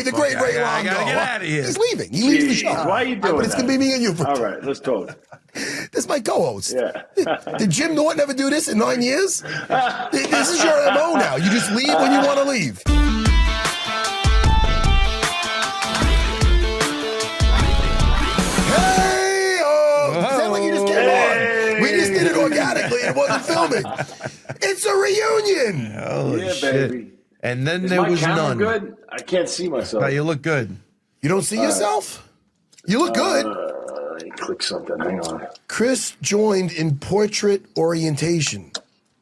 the great Ray Longo. I gotta get out of here. He's leaving. He leaves the show. Why are you doing But it's going to be me and you. All right, let's talk. This is my co-host. Yeah. Did Jim Norton ever do this in 9 years? This is your MO now. You just leave when you want to leave. Hey! Sound like you just came on. We just did it organically. It wasn't filming. It's a reunion. Holy Yeah, shit. baby. And then Is there my was camera none. good? I can't see myself. No, you look good. You don't see yourself? You look good. Let me click something. Hang on. Chris joined in portrait orientation.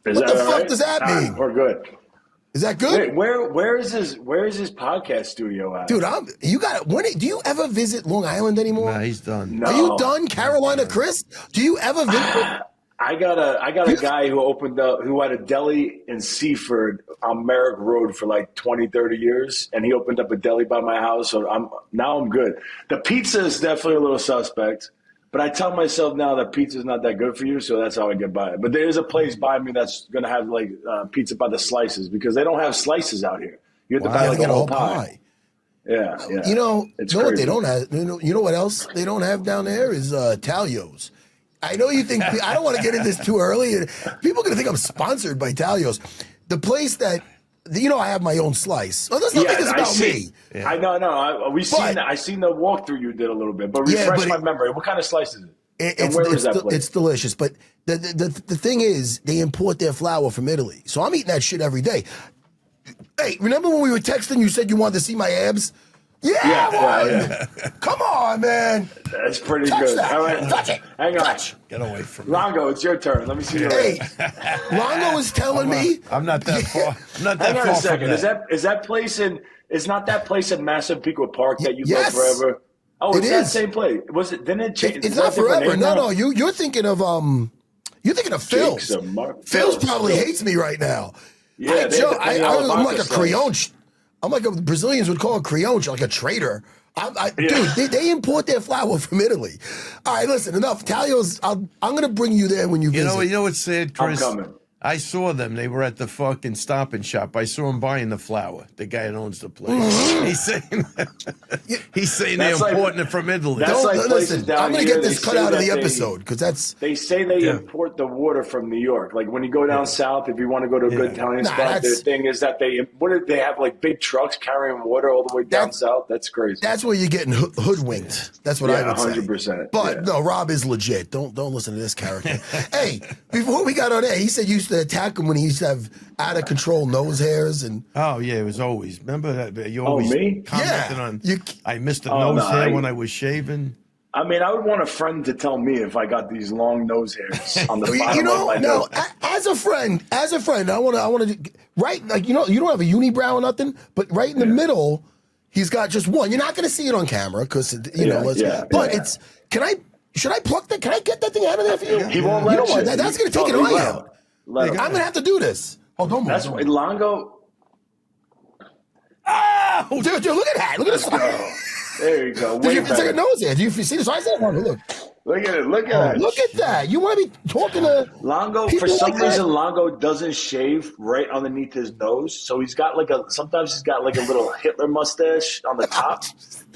Is What that the fuck right? does that mean? We're good. Is that good? Wait, where is his podcast studio at? Dude, do you ever visit Long Island anymore? Nah, he's done. No. Are you done, Carolina Chris? Do you ever visit? I got a guy who had a deli in Seaford on Merrick Road for like 20, 30 years, and he opened up a deli by my house, so I'm good. The pizza is definitely a little suspect, but I tell myself now that pizza is not that good for you, so that's how I get by it. But there is a place by me that's going to have like pizza by the slices, because they don't have slices out here. You have to buy like a whole pie. Yeah. You know, It's what crazy. they don't have? You know what else they don't have down there is Talio's. I know you think I don't want to get into this too early. People are going to think I'm sponsored by Talio's. The place that I have my own slice. Well, let's not make this about me. Yeah. I know. I seen the walkthrough you did a little bit, but refresh my memory. What kind of slice is it? And where is that place? It's delicious, but the thing is, they import their flour from Italy, so I'm eating that shit every day. Hey, remember when we were texting? You said you wanted to see my abs. Yeah. Come on, man. That's pretty Touch good. that. All right, Touch it. Hang on. Touch. Get away from me. Longo, it's your turn. Let me see your Hey, abs. Longo is telling me. I'm not that far. I'm not that Hang on far a second. from that. Is not that place in Massapequa Park that you Yes. loved forever? Oh, it's It that is. same place. Was it? Didn't it change? It's not forever. No. You're thinking of Phil's. Phil's probably hates me right now. Yeah, I'm like a creonche. I'm like a Brazilians would call a creonche, like a traitor. Dude, they import their flour from Italy. All right, listen, enough. Talio's. I'm going to bring you there when you visit. You know what's sad, Chris? I'm coming. I saw them. They were at the fucking Stop and Shop. I saw him buying the flour. The guy that owns the place. He's saying they're importing it from Italy. That's like listen, down I'm going to here, get this they cut say out of that the episode because that's. They say they import the water from New York. Like when you go down south, if you want to go to a good Italian spot, their thing is that they have like big trucks carrying water all the way down south. That's crazy. That's where you're getting hoodwinked. That's what I would 100%. say. But no, Rob is legit. Don't listen to this character. Hey, before we got on air, he said you used to attack him when he used to have out of control nose hairs and. Oh yeah, it was always. Remember that you always commented on. I missed a nose hair when I was shaving. I mean, I would want a friend to tell me if I got these long nose hairs on the bottom of my nose. As a friend, I want to right like you don't have a unibrow or nothing, but right in the middle, he's got just one. You're not going to see it on camera because Should I pluck that? Can I get that thing out of there for you? He won't let you. That's going to take an eye out. I'm going to have to do this. Oh, don't move. That's why Longo. Oh, dude, look at that. Look at this. There you go. It's like a nose hair. Do you see the size of that? Look. Look at it. Look at it. Look at that. You want to be talking to Longo? For some reason, Longo doesn't shave right underneath his nose, so sometimes he's got like a little Hitler mustache on the top.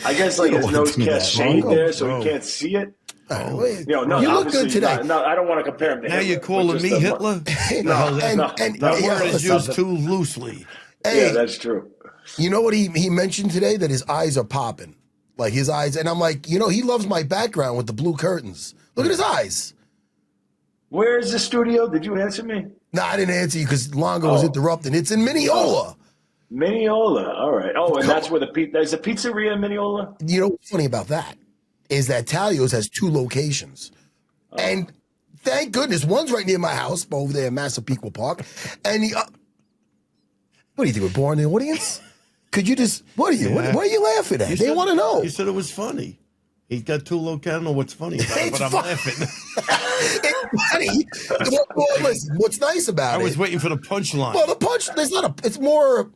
I guess like his nose can't shave there, so he can't see it. You look good today. No, I don't want to compare him to Now Hitler. you're calling me Hitler? The word is used too loosely. Hey, that's true. You know what he mentioned today? That his eyes are popping. Like his eyes. And I'm like, he loves my background with the blue curtains. Look at his eyes. Where is the studio? Did you answer me? No, I didn't answer you because Longo was interrupting. It's in Mineola. Mineola. All right. Oh, and that's where there's a pizzeria in Mineola? You know what's funny about that? Is that Talio's has 2 locations. And thank goodness, one's right near my house, over there in Massapequa Park. And what do you think, we're boring the audience? Could you just, what are you laughing at? They want to know. You said it was funny. He's got 2 locations. I don't know what's funny about it, but I'm laughing. It's funny. Well, listen, what's nice about it. I was waiting for the punchline. Well, it's more,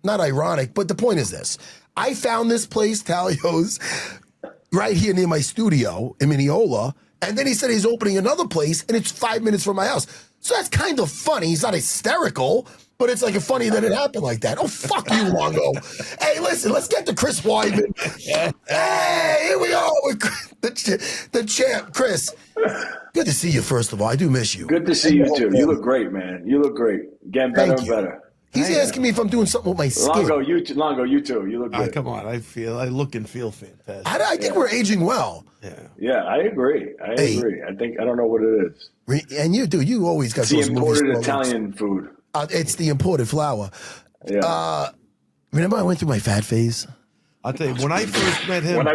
not ironic, but the point is this. I found this place, Talio's, right here near my studio in Mineola, and then he said he's opening another place, and it's 5 minutes from my house. So that's kind of funny. He's not hysterical, But it's like funny that it happened like that. Oh, fuck you, Longo. Hey, listen, let's get to Chris Weidman. Hey, here we are with the champ, Chris. Good to see you, first of all. I do miss you. Good to see you, too. You look great, man. You look great. Getting better and better. He's asking me if I'm doing something with my skin. Longo, you too. You look good. Come on. I look and feel fantastic. I think we're aging well. Yeah, I agree. I don't know what it is. And you, dude, you always got those imported Italian food. It's the imported flour. Yeah. Remember I went through my fat phase? I'll tell you, when I first met him, when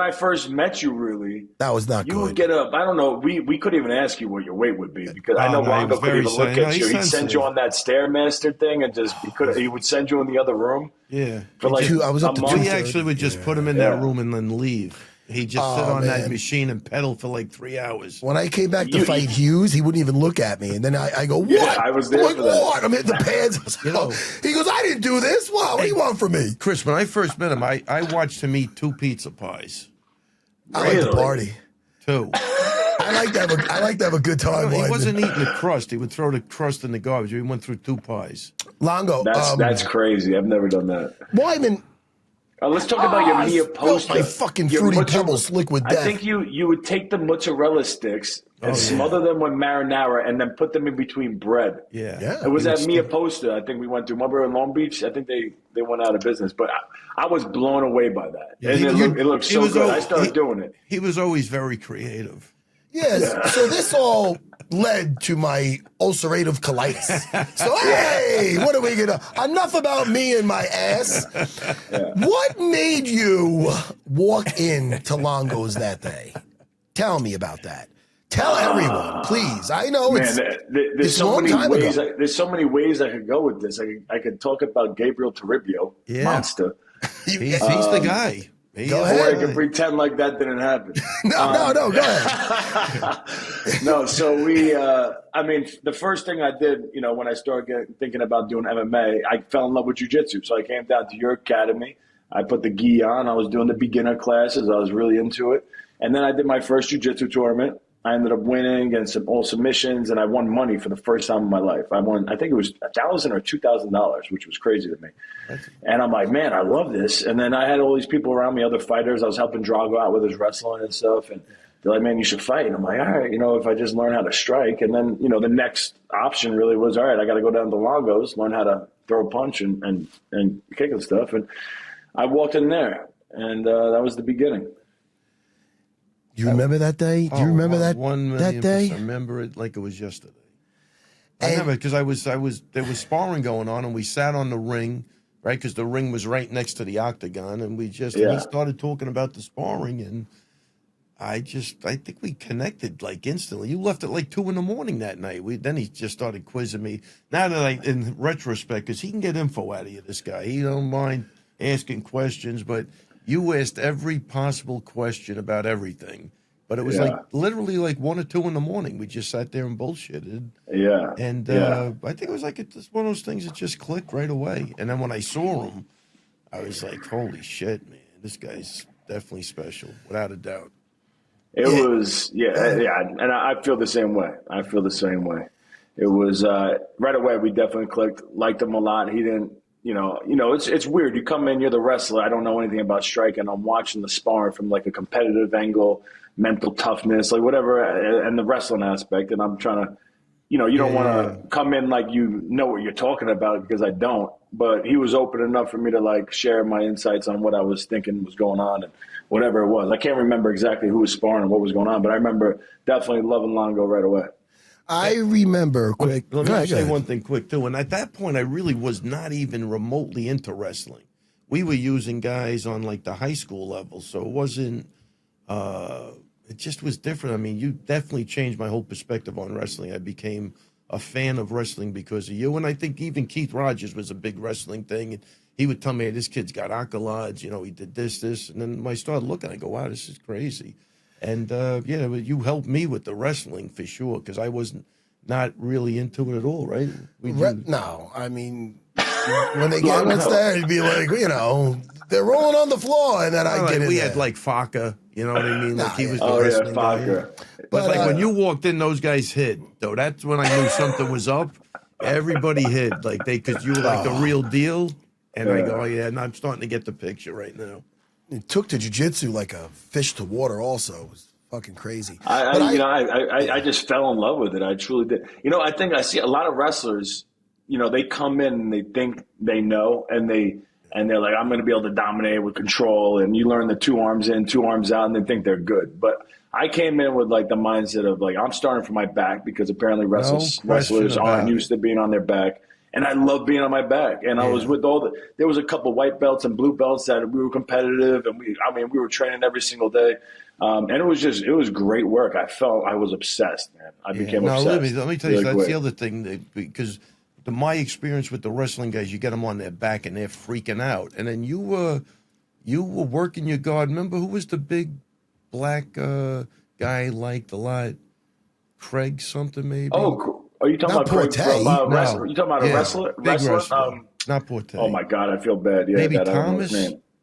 I first met you, really, that was not good. You would get up. I don't know. We couldn't even ask you what your weight would be because I know Longo couldn't even look at you. He'd send you on that Stairmaster thing and just he would send you in the other room. Yeah, for like I was up to we actually would just put him in that room and then leave. He just sit on that machine and pedal for like 3 hours. When I came back to fight Hughes, he wouldn't even look at me. And then I go, what? Yeah, I was there for that. What? I'm hitting the pads. He goes, I didn't do this. Wow, what do you want from me? Chris, when I first met him, I watched him eat 2 pizza pies. I like to party. 2. I like to have a good time. He wasn't eating the crust. He would throw the crust in the garbage. He went through 2 pies. Longo. That's crazy. I've never done that. Weidman. Let's talk about your Mia Posta. My fucking Fruity Pebbles liquid death. I think you would take the mozzarella sticks and smother them with marinara and then put them in between bread. Yeah. It was at Mia Posta. I think we went to. Remember in Long Beach? I think they went out of business. But I was blown away by that. Yeah, and it looked so good. I started doing it. He was always very creative. Yes. So this all led to my ulcerative colitis. So, hey, what are we going to... Enough about me and my ass. What made you walk in to Longo's that day? Tell me about that. Tell everyone, please. I know there's so many ways. There's so many ways I could go with this. I could talk about Gabriel Toribio, monster. He's the guy. Go ahead. I can pretend like that didn't happen. No, go ahead. No, so the first thing I did, when I started thinking about doing MMA, I fell in love with jiu-jitsu. So I came down to your academy. I put the gi on. I was doing the beginner classes. I was really into it. And then I did my first jiu-jitsu tournament. I ended up winning and all submissions, and I won money for the first time in my life. I won, I think it was $1,000 or $2,000, which was crazy to me. And I'm like, man, I love this. And then I had all these people around me, other fighters. I was helping Drago out with his wrestling and stuff. And they're like, man, you should fight. And I'm like, all right, if I just learn how to strike. And then, the next option really was, all right, I got to go down to Longo's, learn how to throw a punch and kick and stuff. And I walked in there, and that was the beginning. Do you remember that day? Do you remember that 1,000,000%. day? I remember it like it was yesterday. I remember because there was sparring going on, and we sat on the ring, right? Because the ring was right next to the octagon, and we started talking about the sparring, and I think we connected like instantly. You left at like 2 a.m. that night. Then he just started quizzing me. Now that in retrospect, because he can get info out of you, this guy. He don't mind asking questions, but you asked every possible question about everything. But it was literally 1 or 2 a.m. We just sat there and bullshitted. Yeah. And I think it was it's one of those things that just clicked right away. And then when I saw him, I was like, holy shit, man, this guy's definitely special, without a doubt. It was, and I feel the same way. It was right away. We definitely clicked. Liked him a lot. He didn't, it's weird. You come in, you're the wrestler. I don't know anything about striking. I'm watching the sparring from a competitive angle, mental toughness, whatever, and the wrestling aspect. And I'm trying to, you don't want to come in like you know what you're talking about, because I don't. But he was open enough for me to share my insights on what I was thinking was going on and whatever it was. I can't remember exactly who was sparring and what was going on, but I remember definitely loving Longo right away. I remember quick. Let me say one thing quick, too. And at that point, I really was not even remotely into wrestling. We were using guys on the high school level, so it wasn't it just was different. I mean, you definitely changed my whole perspective on wrestling. I became a fan of wrestling because of you. And I think even Keith Rogers was a big wrestling thing. And he would tell me, hey, this kid's got accolades, he did this. And then when I started looking, I go, wow, this is crazy. And, you helped me with the wrestling for sure, because I wasn't not really into it at all, right? No, I mean, when they get what's there, it'd be like, they're rolling on the floor, and then I get in we there. had Faka, you know what I mean? He was the wrestling wrestling guy. Faka. But when you walked in, those guys hit, though. That's when I knew something was up. Everybody hid like because you were like the real deal. And I go, oh yeah, and I'm starting to get the picture right now. It took to jiu-jitsu like a fish to water also. It was fucking crazy. I just fell in love with it. I truly did. I think I see a lot of wrestlers, they come in and they think they know and they're like, I'm going to be able to dominate with control. And you learn the 2 arms in, 2 arms out, and they think they're good. But I came in with like the mindset of like, I'm starting from my back because apparently wrestlers aren't used to being on their back. And I love being on my back. And I was with there was a couple white belts and blue belts that we were competitive. And we were training every single day. And it was great work. I felt I was obsessed, man. I became obsessed. Let me tell you, that's the other thing because my experience with the wrestling guys, you get them on their back and they're freaking out. And then you were working your guard. Remember who was the big black guy I liked a lot? Craig something maybe? Oh, are you talking about Craig wrestler? You talking about a wrestler? Not Porte. Oh my God, I feel bad. Yeah, maybe Thomas.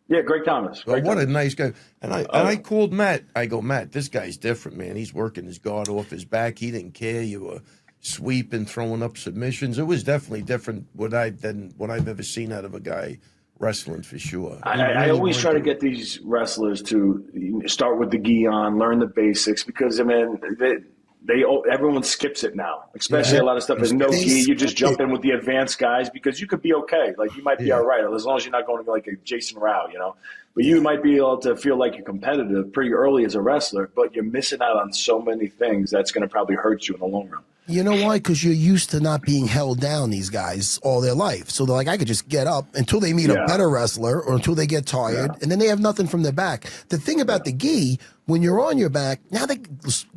Yeah, Greg Thomas. What a nice guy. And I called Matt. I go, Matt, this guy's different, man. He's working his guard off his back. He didn't care. You were sweeping, throwing up submissions. It was definitely different than what I've ever seen out of a guy wrestling for sure. I always try to get these wrestlers to start with the gi on, learn the basics because everyone skips it now, especially a lot of stuff is no gi. You just jump in with the advanced guys because you could be okay. Like you might be all right as long as you're not going to like a Jason Rao, but you might be able to feel like you're competitive pretty early as a wrestler, but you're missing out on so many things that's going to probably hurt you in the long run. You know why? Because you're used to not being held down, these guys, all their life. So they're like, I could just get up until they meet a better wrestler or until they get tired, and then they have nothing from their back. The thing about the gi, when you're on your back, now the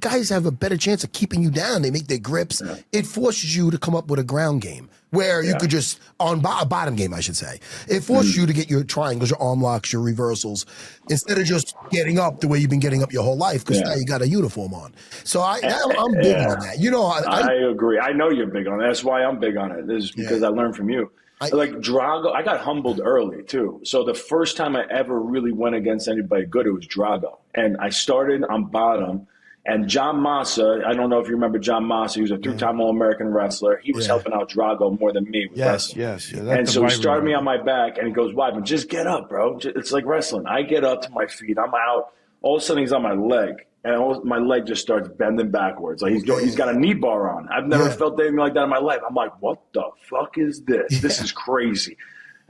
guys have a better chance of keeping you down. They make their grips. Yeah. It forces you to come up with a ground game where you could just, a bottom game, I should say. It forces you to get your triangles, your arm locks, your reversals, instead of just getting up the way you've been getting up your whole life because now you got a uniform on. So I'm big on that. I agree. I know you're big on that. That's why I'm big on it. This is because I learned from you. Like Drago, I got humbled early too. So the first time I ever really went against anybody good, it was Drago. And I started on bottom. And John Massa, I don't know if you remember John Massa, he was a 3-time All-American wrestler. He was helping out Drago more than me with wrestling. Yes. And so he started me on my back, and he goes, Weidman, just get up, bro. It's like wrestling. I get up to my feet. I'm out. All of a sudden, he's on my leg. And my leg just starts bending backwards. Like he's got a knee bar on. I've never felt anything like that in my life. I'm like, what the fuck is this? This is crazy.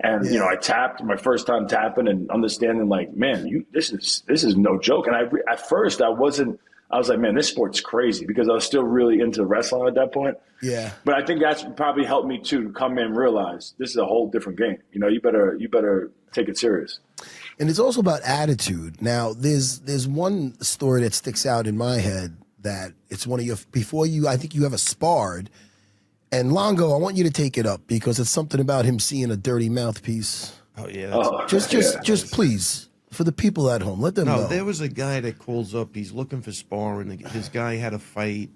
And I tapped my first time tapping and understanding like, man, this is no joke. And at first I was like, man, this sport's crazy because I was still really into wrestling at that point. Yeah. But I think that's probably helped me too to come in and realize this is a whole different game. You better take it serious. And it's also about attitude. Now, there's one story that sticks out in my head that it's one of your I think you have a sparred. And Longo, I want you to take it up because it's something about him seeing a dirty mouthpiece. Oh yeah. Just please, for the people at home, let them know. No, there was a guy that calls up. He's looking for sparring. His guy had a fight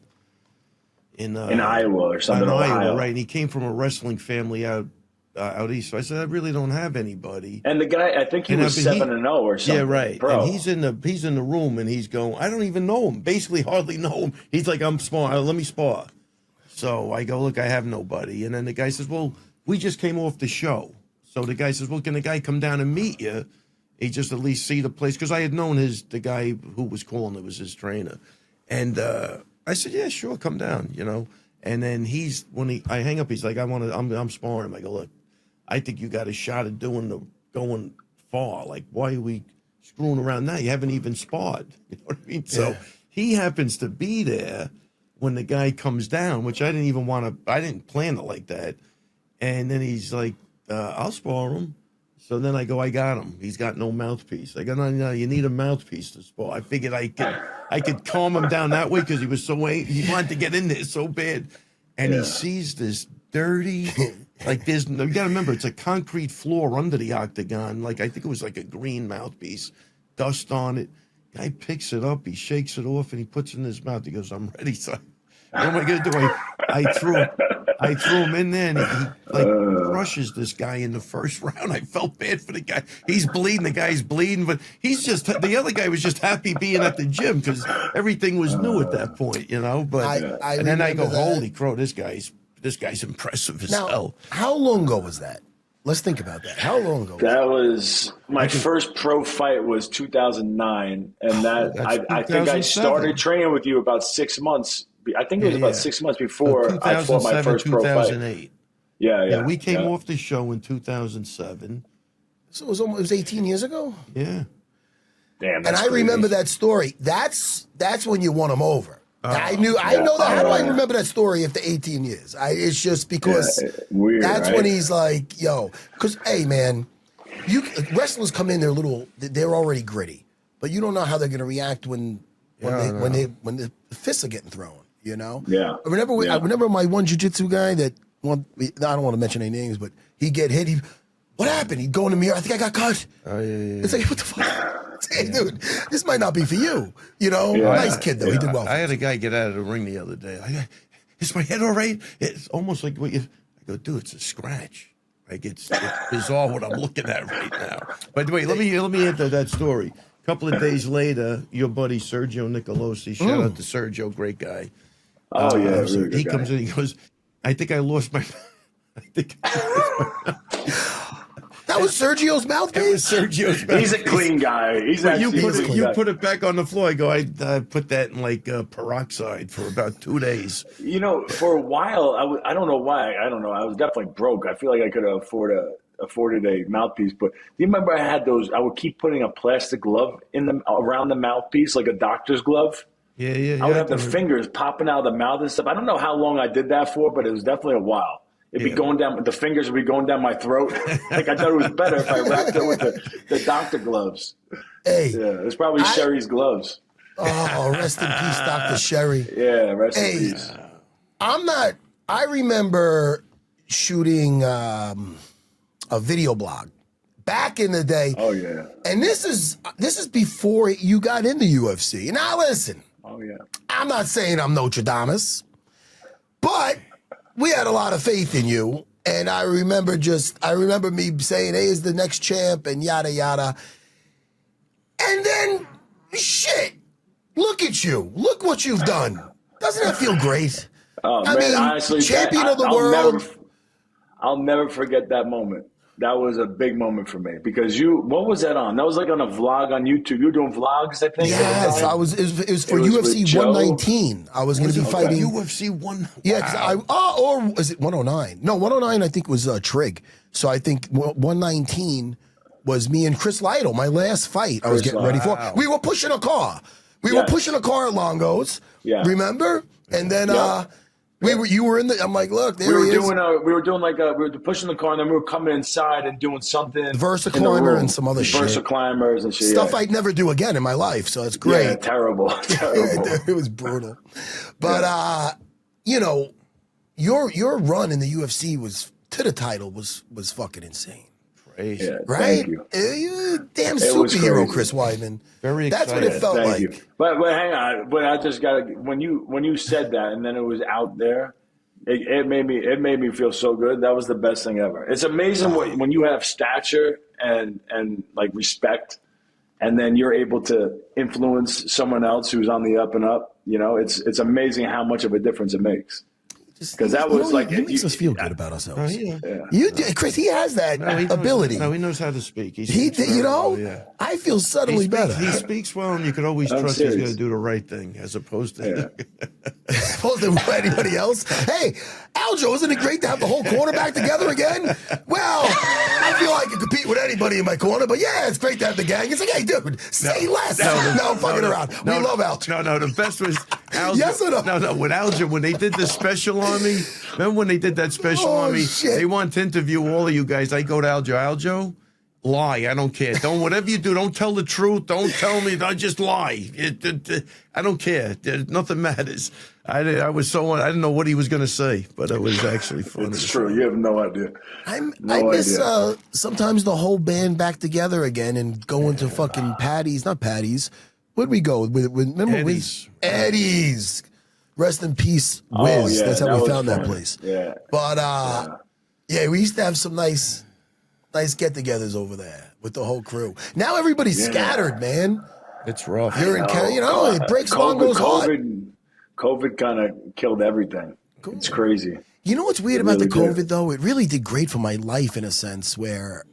in Iowa or something. In Iowa, right? And he came from a wrestling family out east. So I said, I really don't have anybody. And the guy, I think he was 7-0 or something. Yeah, right. Bro. And he's in the room and he's going, I don't even know him. Basically, hardly know him. He's like, I'm sparring. Let me spar. So I go, look, I have nobody. And then the guy says, well, we just came off the show. So the guy says, well, can the guy come down and meet you? He just at least see the place. Because I had known the guy who was calling, it was his trainer. And I said, yeah, sure, come down, And then I hang up, he's like, I'm sparring him. I go, look, I think you got a shot at going far. Like, why are we screwing around now? You haven't even sparred. You know what I mean? Yeah. So he happens to be there when the guy comes down, which I didn't plan it like that. And then he's like, I'll spar him. So then I go, I got him. He's got no mouthpiece. I go, no, you need a mouthpiece to spar. I figured I could calm him down that way because he was he wanted to get in there so bad. And he sees this dirty, like you got to remember, it's a concrete floor under the octagon. Like I think it was like a green mouthpiece, dust on it. Guy picks it up, he shakes it off, and he puts it in his mouth. He goes, I'm ready, son. What am I going to do? I threw him in there, and he crushes this guy in the first round. I felt bad for the guy. He's bleeding. The guy's bleeding, but the other guy was just happy being at the gym because everything was new at that point, But and then I go, holy crow, this this guy's impressive as Now, hell. how long ago was that? Let's think about that. How long ago? That was my first pro fight was 2009, and that I think I started training with you about 6 months. I think it was about 6 months before I fought my first pro fight. 2008. Yeah. We came off the show in 2007. So it was 18 years ago? Yeah. Damn. And I remember that story. That's when you won him over. I know that. How do I remember that story after 18 years? It's just because weird, that's right? when he's like, yo, because, hey, man, wrestlers come in, they're already gritty, but you don't know how they're going to react when the fists are getting thrown, you know? Yeah. I remember my one jiu-jitsu guy that, I don't want to mention any names, but he'd get hit. What happened? He'd go in the mirror. I think I got cut. Oh, yeah. It's like, what the fuck? Hey, dude, this might not be for you. You know, nice kid though. He did well. I had a guy get out of the ring the other day. Is my head all right? It's almost like I go, dude, it's a scratch. Like it's bizarre what I'm looking at right now. But wait, let me enter that story. A couple of days later, your buddy Sergio Nicolosi, shout out to Sergio, great guy. Oh yeah, really he comes in. He goes, I think I lost my. That was Sergio's mouthpiece? It was Sergio's mouthpiece. He's a clean guy. You put it back on the floor. I go, I put that in like peroxide for about 2 days. You know, for a while, I don't know why. I don't know. I was definitely broke. I feel like I could have afforded a mouthpiece. But do you remember I had those? I would keep putting a plastic glove around the mouthpiece, like a doctor's glove. Yeah. I would have the fingers popping out of the mouth and stuff. I don't know how long I did that for, but it was definitely a while. It'd be going down, the fingers would be going down my throat. Like I thought it was better if I wrapped it with the doctor gloves. Hey. Yeah, it's probably Sherry's gloves. Oh, rest in peace, Dr. Sherry. Yeah, rest in peace. I remember shooting a video blog back in the day. Oh, yeah. And this is before you got in the UFC. Now listen. Oh, yeah. I'm not saying I'm Nostradamus, but we had a lot of faith in you. And I remember me saying, hey, is the next champ and yada, yada. And then, shit, look at you. Look what you've done. Doesn't that feel great? Oh, I mean, honestly, champion of the world. I'll never forget that moment. That was a big moment for me because what was that on? That was like on a vlog on YouTube. You were doing vlogs, I think. Yes, it was for UFC 119. I was going to be fighting UFC 1. Yeah, or was it 109? No, 109 I think was Trig. So I think 119 was me and Chris Lytle, my last fight I was getting ready for. We were pushing a car. We were pushing a car at Longo's. Yeah. Remember? And then you were in the. I'm like, look, there he is. We were pushing the car, and then we were coming inside and doing something. Versa climber and some other shit. Versa climbers and shit. Stuff I'd never do again in my life. So it's great. Yeah, terrible. It was brutal. But you know, your run in the UFC was to the title was fucking insane. Crazy. Yeah, right? Thank you. Damn superhero, Chris Weidman. Very That's excited. what it felt like. You. But hang on. But I just got to when you said that and then it was out there, it made me feel so good. That was the best thing ever. It's amazing when you have stature and like respect, and then you're able to influence someone else who's on the up and up. You know, it's amazing how much of a difference it makes. Because that was he makes us feel good about ourselves. Yeah. Chris, he has that ability. He knows how to speak. I feel suddenly better. He speaks well, and you can always trust he's going to do the right thing, as opposed to opposed to anybody else. Hey, Aljo, isn't it great to have the whole corner back together again? Well, I feel I can compete with anybody in my corner, but yeah, it's great to have the gang. It's like, hey, dude, say less. No, fucking around. We love Aljo. No, the best was Aljo. Yes or no? No, with Aljo, when they did the special on me, remember when they did that special on me? Shit. They want to interview all of you guys. I go to Aljo, lie. I don't care. Whatever you do, don't tell the truth. Don't tell me. I just lie. I don't care. Nothing matters. I didn't know what he was going to say, but it was actually funny. It's true. You have no idea. I miss sometimes the whole band back together again and going to fucking Patty's. Not Patty's. Where'd we go? Remember Eddie's. Rest in peace, Wiz. That's how we found that place. Yeah. But we used to have some nice get-togethers over there with the whole crew. Now everybody's scattered, man. It's rough. You're in Canada, it breaks Longo's heart. COVID kind of killed everything. It's crazy. You know what's weird about the COVID, though? It really did great for my life in a sense where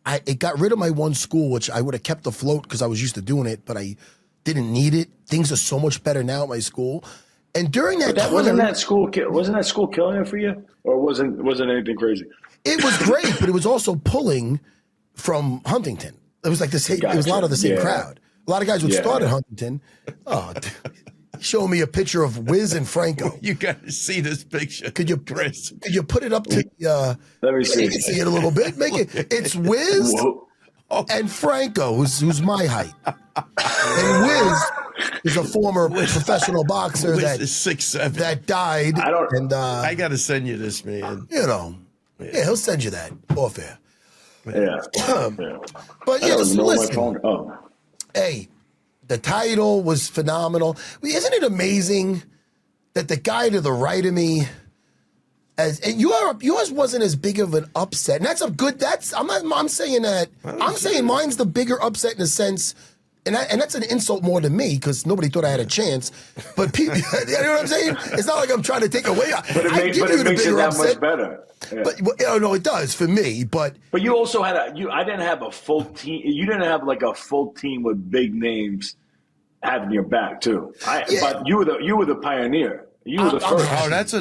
it got rid of my one school, which I would have kept afloat because I was used to doing it, but I didn't need it. Things are so much better now at my school. And during that time, wasn't that school killing it for you, or wasn't anything crazy? It was great, but it was also pulling from Huntington. It was like the same. Gotcha. It was a lot of the same crowd. A lot of guys would start at Huntington. Oh, show me a picture of Wiz and Franco. You got to see this picture. Could you put it up to? Let me see. You can see it a little bit. Make it. It's Wiz and Franco, who's my height, and Wiz is a former professional boxer Wiz is 6'7" that died. I got to send you this, man. You know, he'll send you that off air. Yeah. But yeah, listen. Hey, the title was phenomenal. Isn't it amazing that the guy to the right of me, and yours wasn't as big of an upset, and that's a good. I'm saying that. I'm saying mine's the bigger upset in a sense. And that's an insult more than me because nobody thought I had a chance. But people, you know what I'm saying? It's not like I'm trying to take away. But it makes it that much better. Yeah. But no, it does for me. But you also had I didn't have a full team. You didn't have like a full team with big names having your back too. But you were the pioneer. You were the first. Oh, that's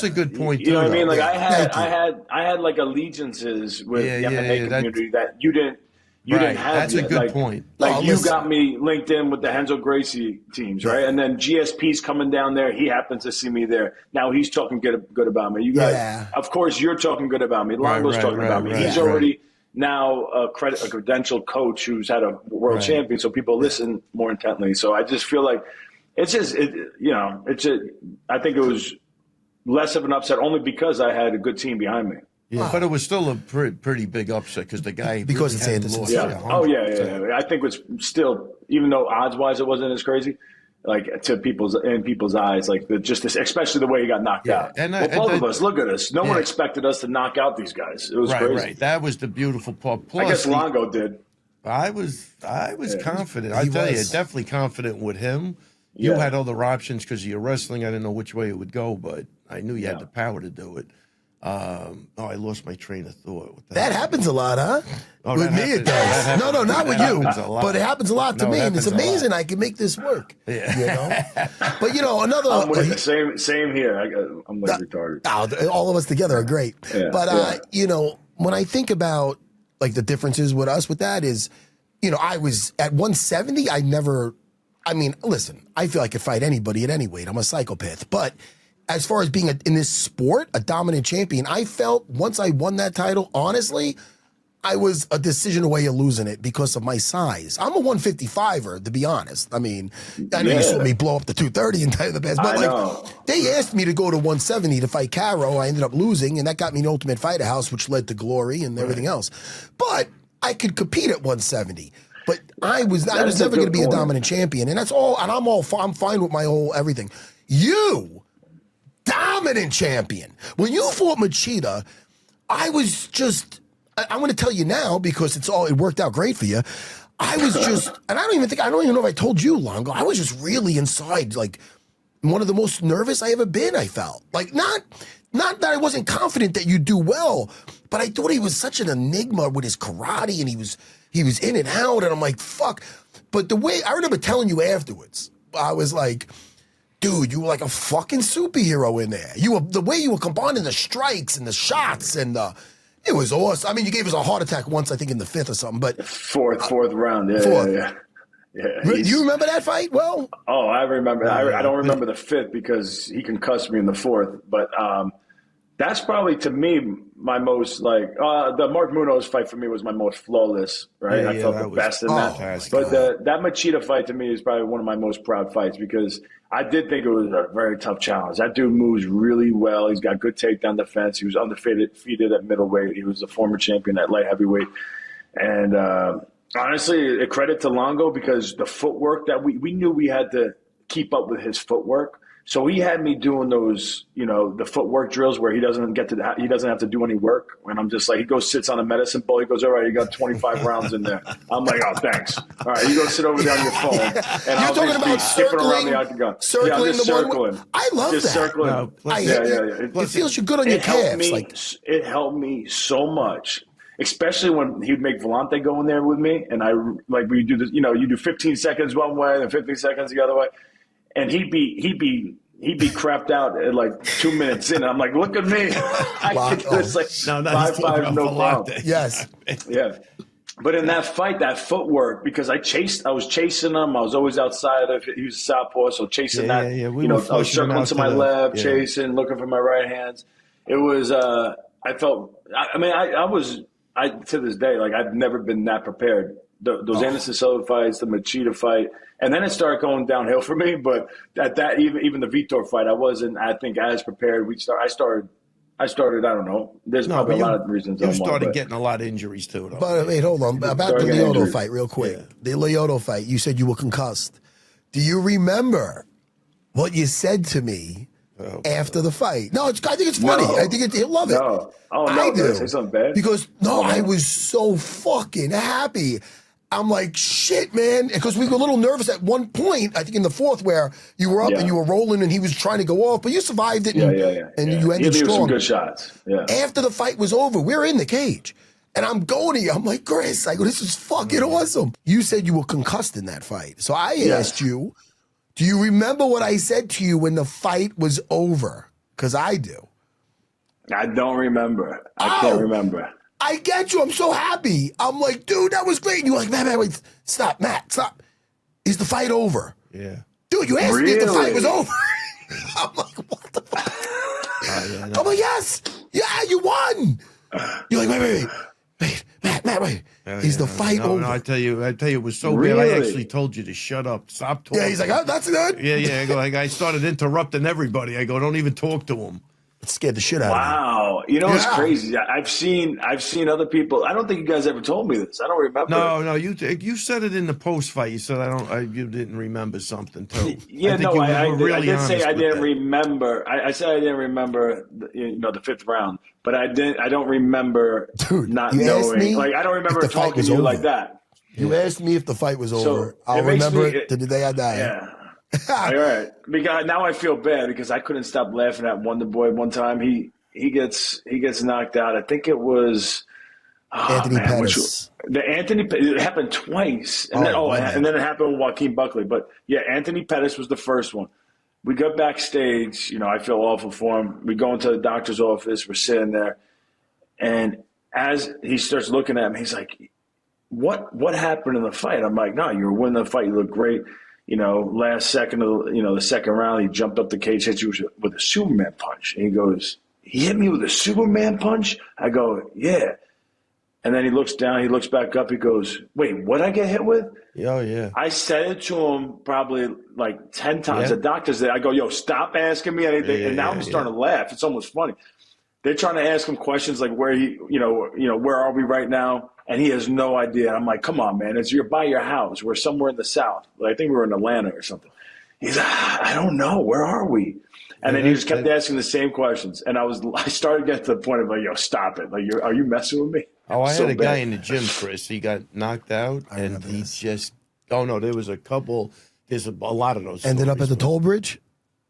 a good point. You know what I mean? Like I had like allegiances with the MMA community that you didn't. You didn't have that's yet. a good point. Like you got me linked in with the Renzo Gracie teams, right? And then GSP's coming down there. He happens to see me there. Now he's talking good about me. You guys, of course, you're talking good about me. Longo's talking about me. He's already now a credentialed coach who's had a world champion, so people listen more intently. So I just feel like it's just, I think it was less of an upset only because I had a good team behind me. Yeah, but it was still a pretty big upset because the guy because it's Anderson. Yeah. I think it was still, even though odds wise it wasn't as crazy, like in people's eyes, like especially the way he got knocked out. And both of us, look at us. No one expected us to knock out these guys. It was crazy. Right. That was the beautiful part. Plus, I guess Longo did. I was confident. I tell you, definitely confident with him. You had other options because of your wrestling. I didn't know which way it would go, but I knew you had the power to do it. I lost my train of thought. That happens a lot, huh? With me it does. No, not with you. But it happens a lot to me, and it's amazing I can make this work. Yeah. You know? But another I'm with the same here. I'm like retarded. All of us together are great. Yeah, but when I think about like the differences with us with that is, I was at 170, listen, I feel I could fight anybody at any weight. I'm a psychopath. But as far as being in this sport, a dominant champion, I felt once I won that title, honestly, I was a decision away of losing it because of my size. I'm a 155er, to be honest. I mean, I know you saw me blow up the 230 and tell you the best, but they asked me to go to 170 to fight Caro. I ended up losing, and that got me an Ultimate Fighter House, which led to glory and everything else. But I could compete at 170. But I was never going to be a dominant champion, and that's all. And I'm fine with my whole everything. You. Dominant champion. When you fought Machida, I was just, I'm going to tell you now because it worked out great for you. I was just, and I don't even know if I told you, Longo, I was just really inside, like one of the most nervous I ever been, I felt. Like not that I wasn't confident that you'd do well, but I thought he was such an enigma with his karate and he was in and out and I'm like, fuck. But the way, I remember telling you afterwards, I was like, dude, you were like a fucking superhero in there. The way you were combining the strikes and the shots and it was awesome. I mean, you gave us a heart attack once, I think in the fifth or something, but fourth round, yeah. You remember that fight? Well, I remember. I don't remember the fifth because he concussed me in the fourth, but that's probably to me my most the Mark Munoz fight for me was my most flawless. Right, I felt the best in that. But that Machida fight to me is probably one of my most proud fights because I did think it was a very tough challenge. That dude moves really well. He's got good takedown defense. He was undefeated at middleweight. He was a former champion at light heavyweight. And honestly, a credit to Longo because the footwork that we knew we had to keep up with his footwork. So he had me doing those, the footwork drills where he doesn't have to do any work. And I'm just like, he goes, sits on a medicine ball. He goes, all right, you got 25 rounds in there. I'm like, oh, thanks. All right, you go sit over there on your phone. And You're talking about skipping around the octagon. Circling just the circling. One. I love just that. circling. No, It feels you good on your calves. It helped me so much. Especially when he'd make Volante go in there with me, and we do this. You do 15 seconds one way and 15 seconds the other way, and he'd be crapped out at like 2 minutes in. I'm like, look at me, I could do this like 5-5, no problem. Yes, yeah. But in that fight, that footwork, because I was chasing him. I was always outside of it. He was a southpaw, so chasing that. Yeah. I was circling to my left, chasing, looking for my right hands. It was. I felt. I was. To this day, like I've never been that prepared. Those Anderson Silva fights, the Machida fight, and then it started going downhill for me. But at that, even the Vitor fight, I wasn't, I think, as prepared. I started. I don't know. There's probably a lot of reasons. You started getting a lot of injuries too, though. But wait, hold on. About the Lyoto fight, real quick. Yeah. The Lyoto fight. You said you were concussed. Do you remember what you said to me? After the fight. No, I think it's funny. No. I think he'll love it. No. Oh, no, I do. Say something bad? Because, I was so fucking happy. I'm like, shit, man. Because we were a little nervous at one point, I think in the fourth, where you were up and you were rolling and he was trying to go off, but you survived it. And you ended strong. Some good shots. Yeah. After the fight was over, we're in the cage. And I'm going to you. I'm like, Chris, this is fucking awesome. You said you were concussed in that fight. So I asked you, do you remember what I said to you when the fight was over? Because I do. I don't remember. I can't remember. I get you. I'm so happy. I'm like, dude, that was great. And you're like, Matt, wait, stop, Matt, stop. Is the fight over? Yeah. Dude, you asked me if the fight was over. I'm like, what the fuck? I'm like, yes. Yeah, you won. You're like, wait, Matt, wait. Is the fight over? No, I tell you, it was so bad. I actually told you to shut up, stop talking. Yeah, he's like, oh, that's good. Yeah. I started interrupting everybody. I go, don't even talk to him. It scared the shit out of me. Wow, it's crazy. I've seen other people. I don't think you guys ever told me this. I don't remember. No, you said it in the post fight. You said you didn't remember something too. Yeah, I did say I didn't remember. I said I didn't remember. The fifth round, but I don't remember. Dude, not knowing. Me I don't remember talking to you like that. You asked me if the fight was over. I'll remember it to the day I die. Yeah. All right, because now I feel bad because I couldn't stop laughing at Wonder Boy one time. He gets knocked out. I think it was Anthony Pettis. It happened twice, and then it happened with Joaquin Buckley. But yeah, Anthony Pettis was the first one. We got backstage. I feel awful for him. We go into the doctor's office. We're sitting there, and as he starts looking at me, he's like, "What happened in the fight?" I'm like, "No, you were winning the fight. You look great." Last second of the second round, he jumped up the cage, hit you with a Superman punch. And he goes, "He hit me with a Superman punch?" I go, "Yeah." And then he looks down, he looks back up, he goes, "Wait, what'd I get hit with?" Oh, yeah. I said it to him probably like 10 times. The doctor's there. I go, "Yo, stop asking me anything." And now I'm starting to laugh. It's almost funny. They're trying to ask him questions like where where are we right now? And he has no idea. I'm like, come on, man. You're by your house. We're somewhere in the South. I think we were in Atlanta or something. He's like, I don't know. Where are we? And then he just kept asking the same questions. And I started getting to the point of like, yo, stop it. Like, are you messing with me? Oh, I had a guy in the gym, Chris. He got knocked out. And he just, there was a couple. There's a lot of those. Ended up at the toll bridge?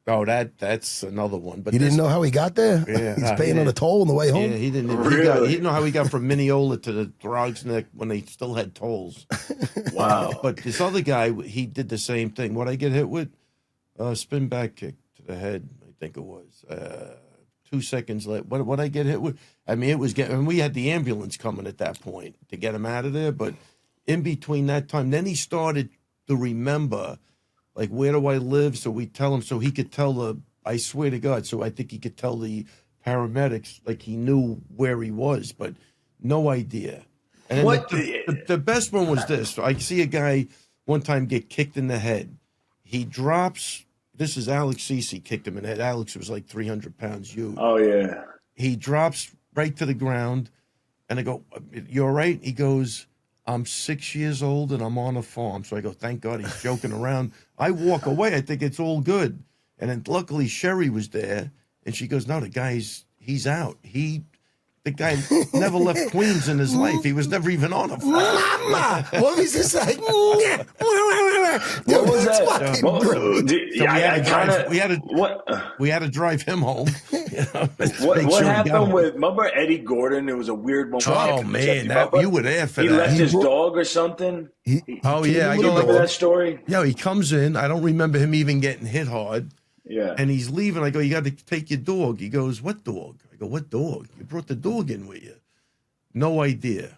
Oh, that's another one. But he didn't know how he got there? Yeah, he's paying on a toll on the way home? Yeah, he didn't. Really? He didn't know how he got from Mineola to the Throgs Neck when they still had tolls. Wow. But this other guy, he did the same thing. What I get hit with? Spin back kick to the head, I think it was. 2 seconds left. What I get hit with? I mean, it was and we had the ambulance coming at that point to get him out of there. But in between that time, then he started to remember, like, where do I live? So we tell him so he could tell I swear to God, so I think he could tell the paramedics, like he knew where he was, but no idea. And what? The best one was this. So I see a guy one time get kicked in the head. He drops. This is Alex Cece kicked him in the head. Alex was like 300 pounds huge. Oh, yeah. He drops right to the ground, and I go, "You all right?" He goes, "I'm 6 years old and I'm on a farm." So I go, "Thank God he's joking around." I walk away. I think it's all good. And then luckily Sherry was there, and she goes, "No, he's out. The guy never left Queens in his life. He was never even on a fight." Mama, what was this like? What was that? We had to drive him home. What happened with? Remember Eddie Gordon? It was a weird one. Oh man, you were there for that. He left his dog or something. I remember that story. Yeah, he comes in. I don't remember him even getting hit hard. Yeah. And he's leaving. I go, "You got to take your dog." He goes, "What dog?" I go, "What dog? You brought the dog in with you." No idea.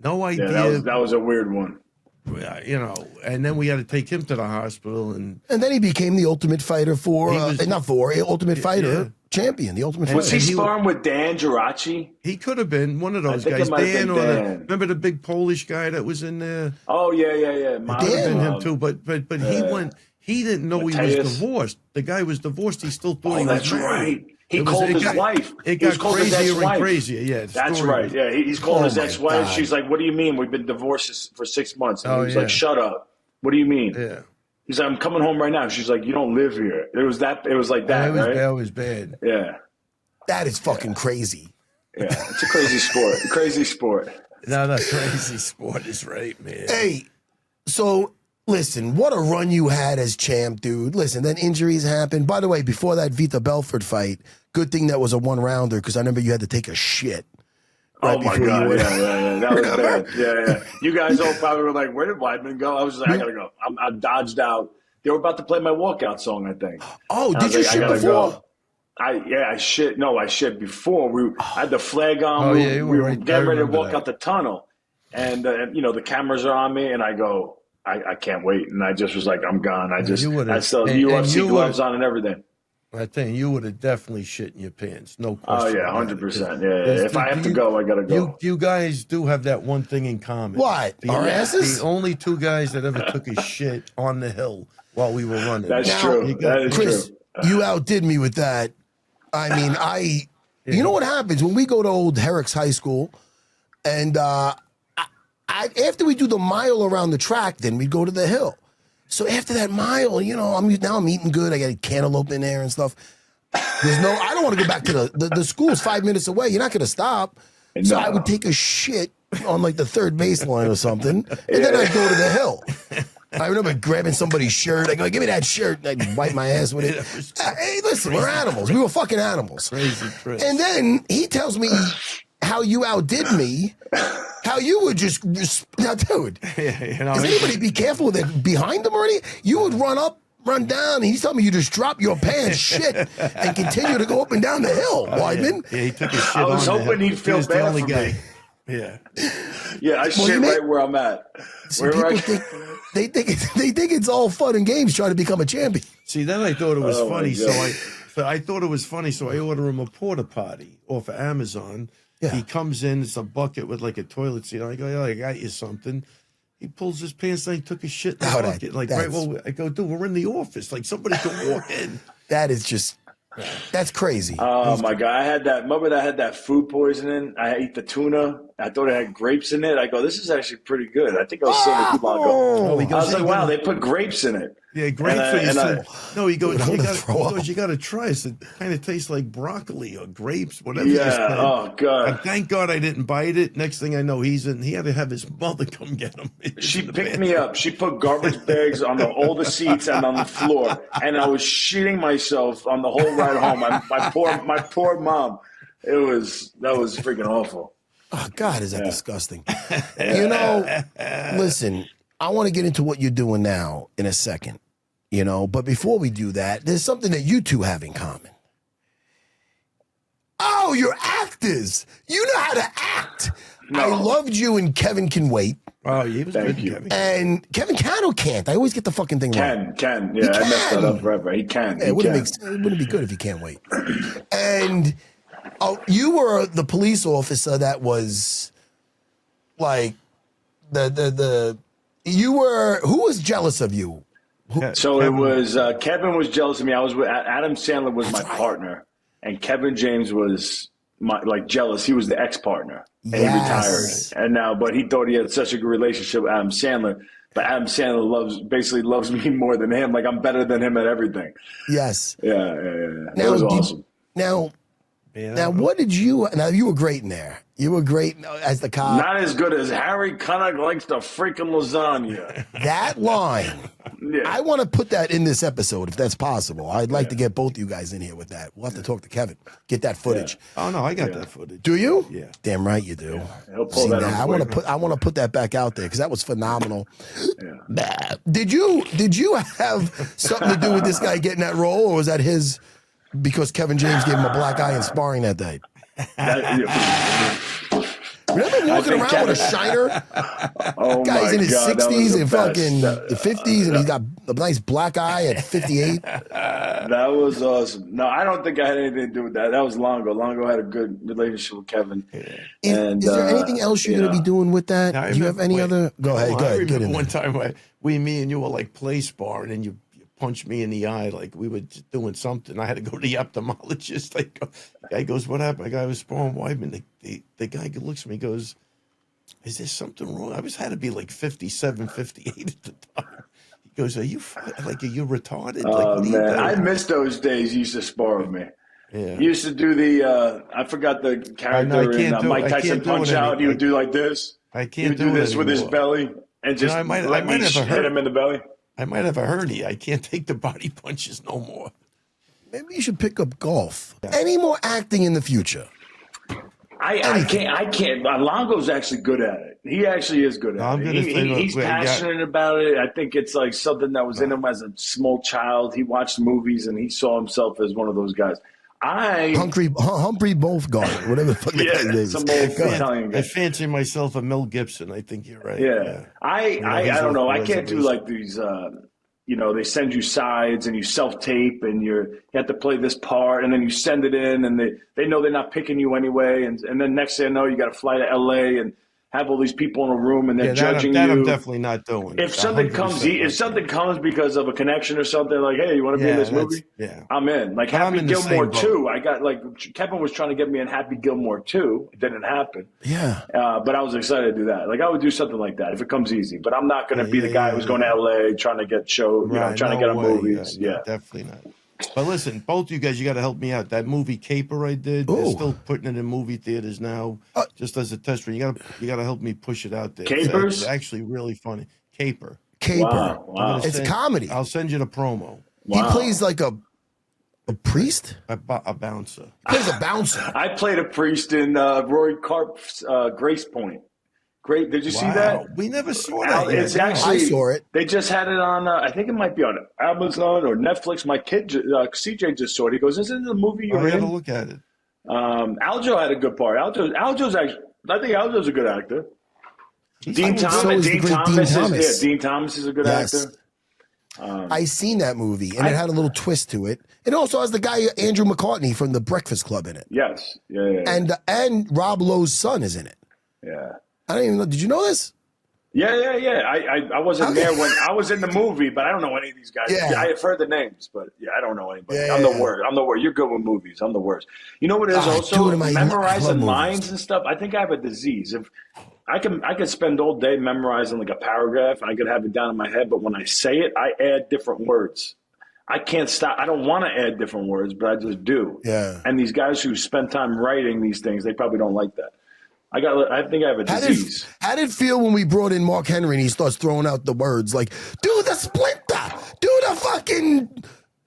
Yeah, that was a weird one. And then we had to take him to the hospital. And then he became the Ultimate Fighter Ultimate Fighter champion, the Ultimate Fighter. Was he sparring with Dan Geraci? He could have been one of those guys. Dan, remember the big Polish guy that was in there? Oh, yeah. Could have been him too, but he went. He didn't know he was divorced. The guy was divorced. He still thought he was married. Right. He called his wife. It got crazier and crazier. Yeah, that's right. Yeah, he's calling his ex-wife. God. She's like, "What do you mean? We've been divorced for 6 months." And he's like, "Shut up. What do you mean?" Yeah. He's like, "I'm coming home right now." She's like, "You don't live here." It was like that. Right? That was bad. Yeah. That is fucking crazy. Yeah, it's a crazy sport. Crazy sport. No, crazy sport is right, man. Hey, so. Listen, what a run you had as champ, dude. Listen, then injuries happened. By the way, before that Vita Belfort fight, good thing that was a one-rounder because I remember you had to take a shit. Right oh, my God. Yeah. That was bad. Yeah. You guys all probably were like, where did Weidman go? I was like, I got to go. I dodged out. They were about to play my walkout song, I think. Oh, did you shit before? Go. I shit. No, I shit before. I had the flag on. We were getting ready to walk out the tunnel. And, the cameras are on me, and I go, I can't wait. And I just was like, I'm gone. I still UFC gloves on and everything. I think you would have definitely shit in your pants. No question. Oh, yeah, 100%. Yeah. If I have to go, I got to go. You guys do have that one thing in common. What? Our asses? The only two guys that ever took a shit on the hill while we were running. That's true. That is Chris, true. You outdid me with that. I mean, you know what happens when we go to old Herrick's High School and after we do the mile around the track, then we'd go to the hill. So after that mile, I'm eating good. I got a cantaloupe in there and stuff. I don't want to go back to the school's 5 minutes away. You're not going to stop. No. So I would take a shit on like the third baseline or something, and then I'd go to the hill. I remember grabbing somebody's shirt. I go, "Give me that shirt." And I'd wipe my ass with it. Hey, listen, we're animals. We were fucking animals. Crazy Chris. And then he tells me how you outdid me. How you would just now, dude. Does anybody be careful with it behind them already? You would run down, and he's telling me you just drop your pants, shit, and continue to go up and down the hill, Weidman. Yeah, he took his shit. I was hoping he'd feel bad for me. Yeah, I shit right where I'm at. They think it's all fun and games trying to become a champion. See, then I thought it was funny, so I thought it was funny, so I order him a porta potty off of Amazon. Yeah. He comes in, it's a bucket with like a toilet seat. I go, I got you something. He pulls his pants down, he took his shit in the bucket. I go, dude, we're in the office. Like, somebody could walk in. That is just, that's crazy. Oh, my God. I had that food poisoning. I ate the tuna. I thought it had grapes in it. I go, this is actually pretty good. I think I was saying to Blanco. I was like, wow, they put grapes in it. Yeah, grapes. He goes, you got to try it. It kind of tastes like broccoli or grapes, whatever. Yeah, oh, God. And thank God I didn't bite it. Next thing I know, he had to have his mother come get him. She picked me up. She put garbage bags on all the seats and on the floor. And I was shitting myself on the whole ride home. My poor mom. That was freaking awful. Oh, God, is that disgusting. Listen, I want to get into what you're doing now in a second, but before we do that, there's something that you two have in common. Oh, you're actors. You know how to act. No. I loved you in Kevin Can Wait. Oh, he was good. Kevin. And Kevin can or can't? I always get the fucking thing wrong. Can. Yeah, I messed that up forever. He can. Yeah, it wouldn't be good if he can't wait. And you were the police officer that was like who was jealous of you? So Kevin. It was Kevin was jealous of me. I was with Adam Sandler was my partner, and Kevin James was jealous. He was the ex-partner, and he Yes. retired. And now, but he thought he had such a good relationship with Adam Sandler. But Adam Sandler basically loves me more than him. Like, I'm better than him at everything. Yes. Yeah. That was awesome. Now, what did you? Now, you were great in there. You were great as the cop. Not as good as Harry Connick likes the freaking lasagna. That line. Yeah. I want to put that in this episode if that's possible. I'd like to get both you guys in here with that. We'll have to talk to Kevin. Get that footage. Yeah. Oh no, I got that footage. Do you? Yeah. Damn right you do. Yeah. He'll pull that I want to put that back out there because that was phenomenal. Yeah. Did you have something to do with this guy getting that role, or was that his because Kevin James gave him a black eye in sparring that day? Remember walking around with a shiner? Oh Guy's in his God, 60s and best. fucking the 50s, and he's got a nice black eye at 58. That was awesome. No, I don't think I had anything to do with that. That was Longo. Longo had a good relationship with Kevin. Is there anything else you're going to be doing with that? Do you have any other? Go ahead. I remember one time me and you were like play sparring, and you punched me in the eye like we were just doing something. I had to go to the ophthalmologist. The guy goes, "What happened?" I was sparring Weidman. The guy looks at me, goes, "Is there something wrong?" I had to be like 57, 58 at the time. He goes, "Are you retarded?" Oh man, I miss those days. You used to spar with me. Yeah. You used to do the I forgot the character in Mike Tyson Punch Out. He would do like this. I can't do this with his belly and just let me hit him in the belly. I might have a hernia. I can't take the body punches no more. Maybe you should pick up golf. Any more acting in the future? I can't. Longo's actually good at it. He actually is good at it. He's passionate about it. I think it's like something that was in him as a small child. He watched movies and he saw himself as one of those guys. Humphrey Bogart, whatever the fuck his name is. Some old Italian guy. I fancy myself a Mel Gibson. I think you're right. Yeah. I don't know. I can't do like these, they send you sides and you self-tape and you have to play this part and then you send it in and they know they're not picking you anyway. And then next thing you know, you got to fly to LA and have all these people in a room and they're judging you. I'm definitely not doing. If something comes because of a connection or something, like, hey, you want to be in this movie? Yeah, I'm in. Like Happy Gilmore 2. I got Kevin was trying to get me in Happy Gilmore 2. It didn't happen. Yeah. But I was excited to do that. Like I would do something like that if it comes easy. But I'm not going to be the guy who's going to LA trying to get trying to get on movies. Yeah, definitely not. But listen, both of you guys, you got to help me out. That movie Caper I did, they're still putting it in movie theaters now, just as a test run. You got to help me push it out there. Capers? It's actually really funny. Caper. Wow. It's a comedy. I'll send you the promo. Wow. He plays like a priest? A bouncer. He plays a bouncer. I played a priest in Roy Karp's Grace Point. Great. Did you see that? We never saw that. It's actually, I saw it. They just had it on, I think it might be on Amazon or Netflix. My kid, CJ, just saw it. He goes, "Isn't it the movie you're in?" I got to look at it. Aljo had a good part. Aljo's actually, I think Aljo's a good actor. Dean Thomas is a good actor. I seen that movie, and it had a little twist to it. It also has the guy Andrew McCartney from The Breakfast Club in it. Yes, yeah. And Rob Lowe's son is in it. Yeah. I don't even know. Did you know this? Yeah. I wasn't there when I was in the movie, but I don't know any of these guys. Yeah. I have heard the names, but I don't know anybody. Yeah. I'm the worst. You're good with movies. I'm the worst. You know what it is also? Memorizing lines and stuff. I think I have a disease. If I could spend all day memorizing like a paragraph and I could have it down in my head, but when I say it, I add different words. I can't stop. I don't want to add different words, but I just do. Yeah. And these guys who spend time writing these things, they probably don't like that. I think I have a disease. How did it feel when we brought in Mark Henry and he starts throwing out the words like, "Do the splinter, do the fucking,"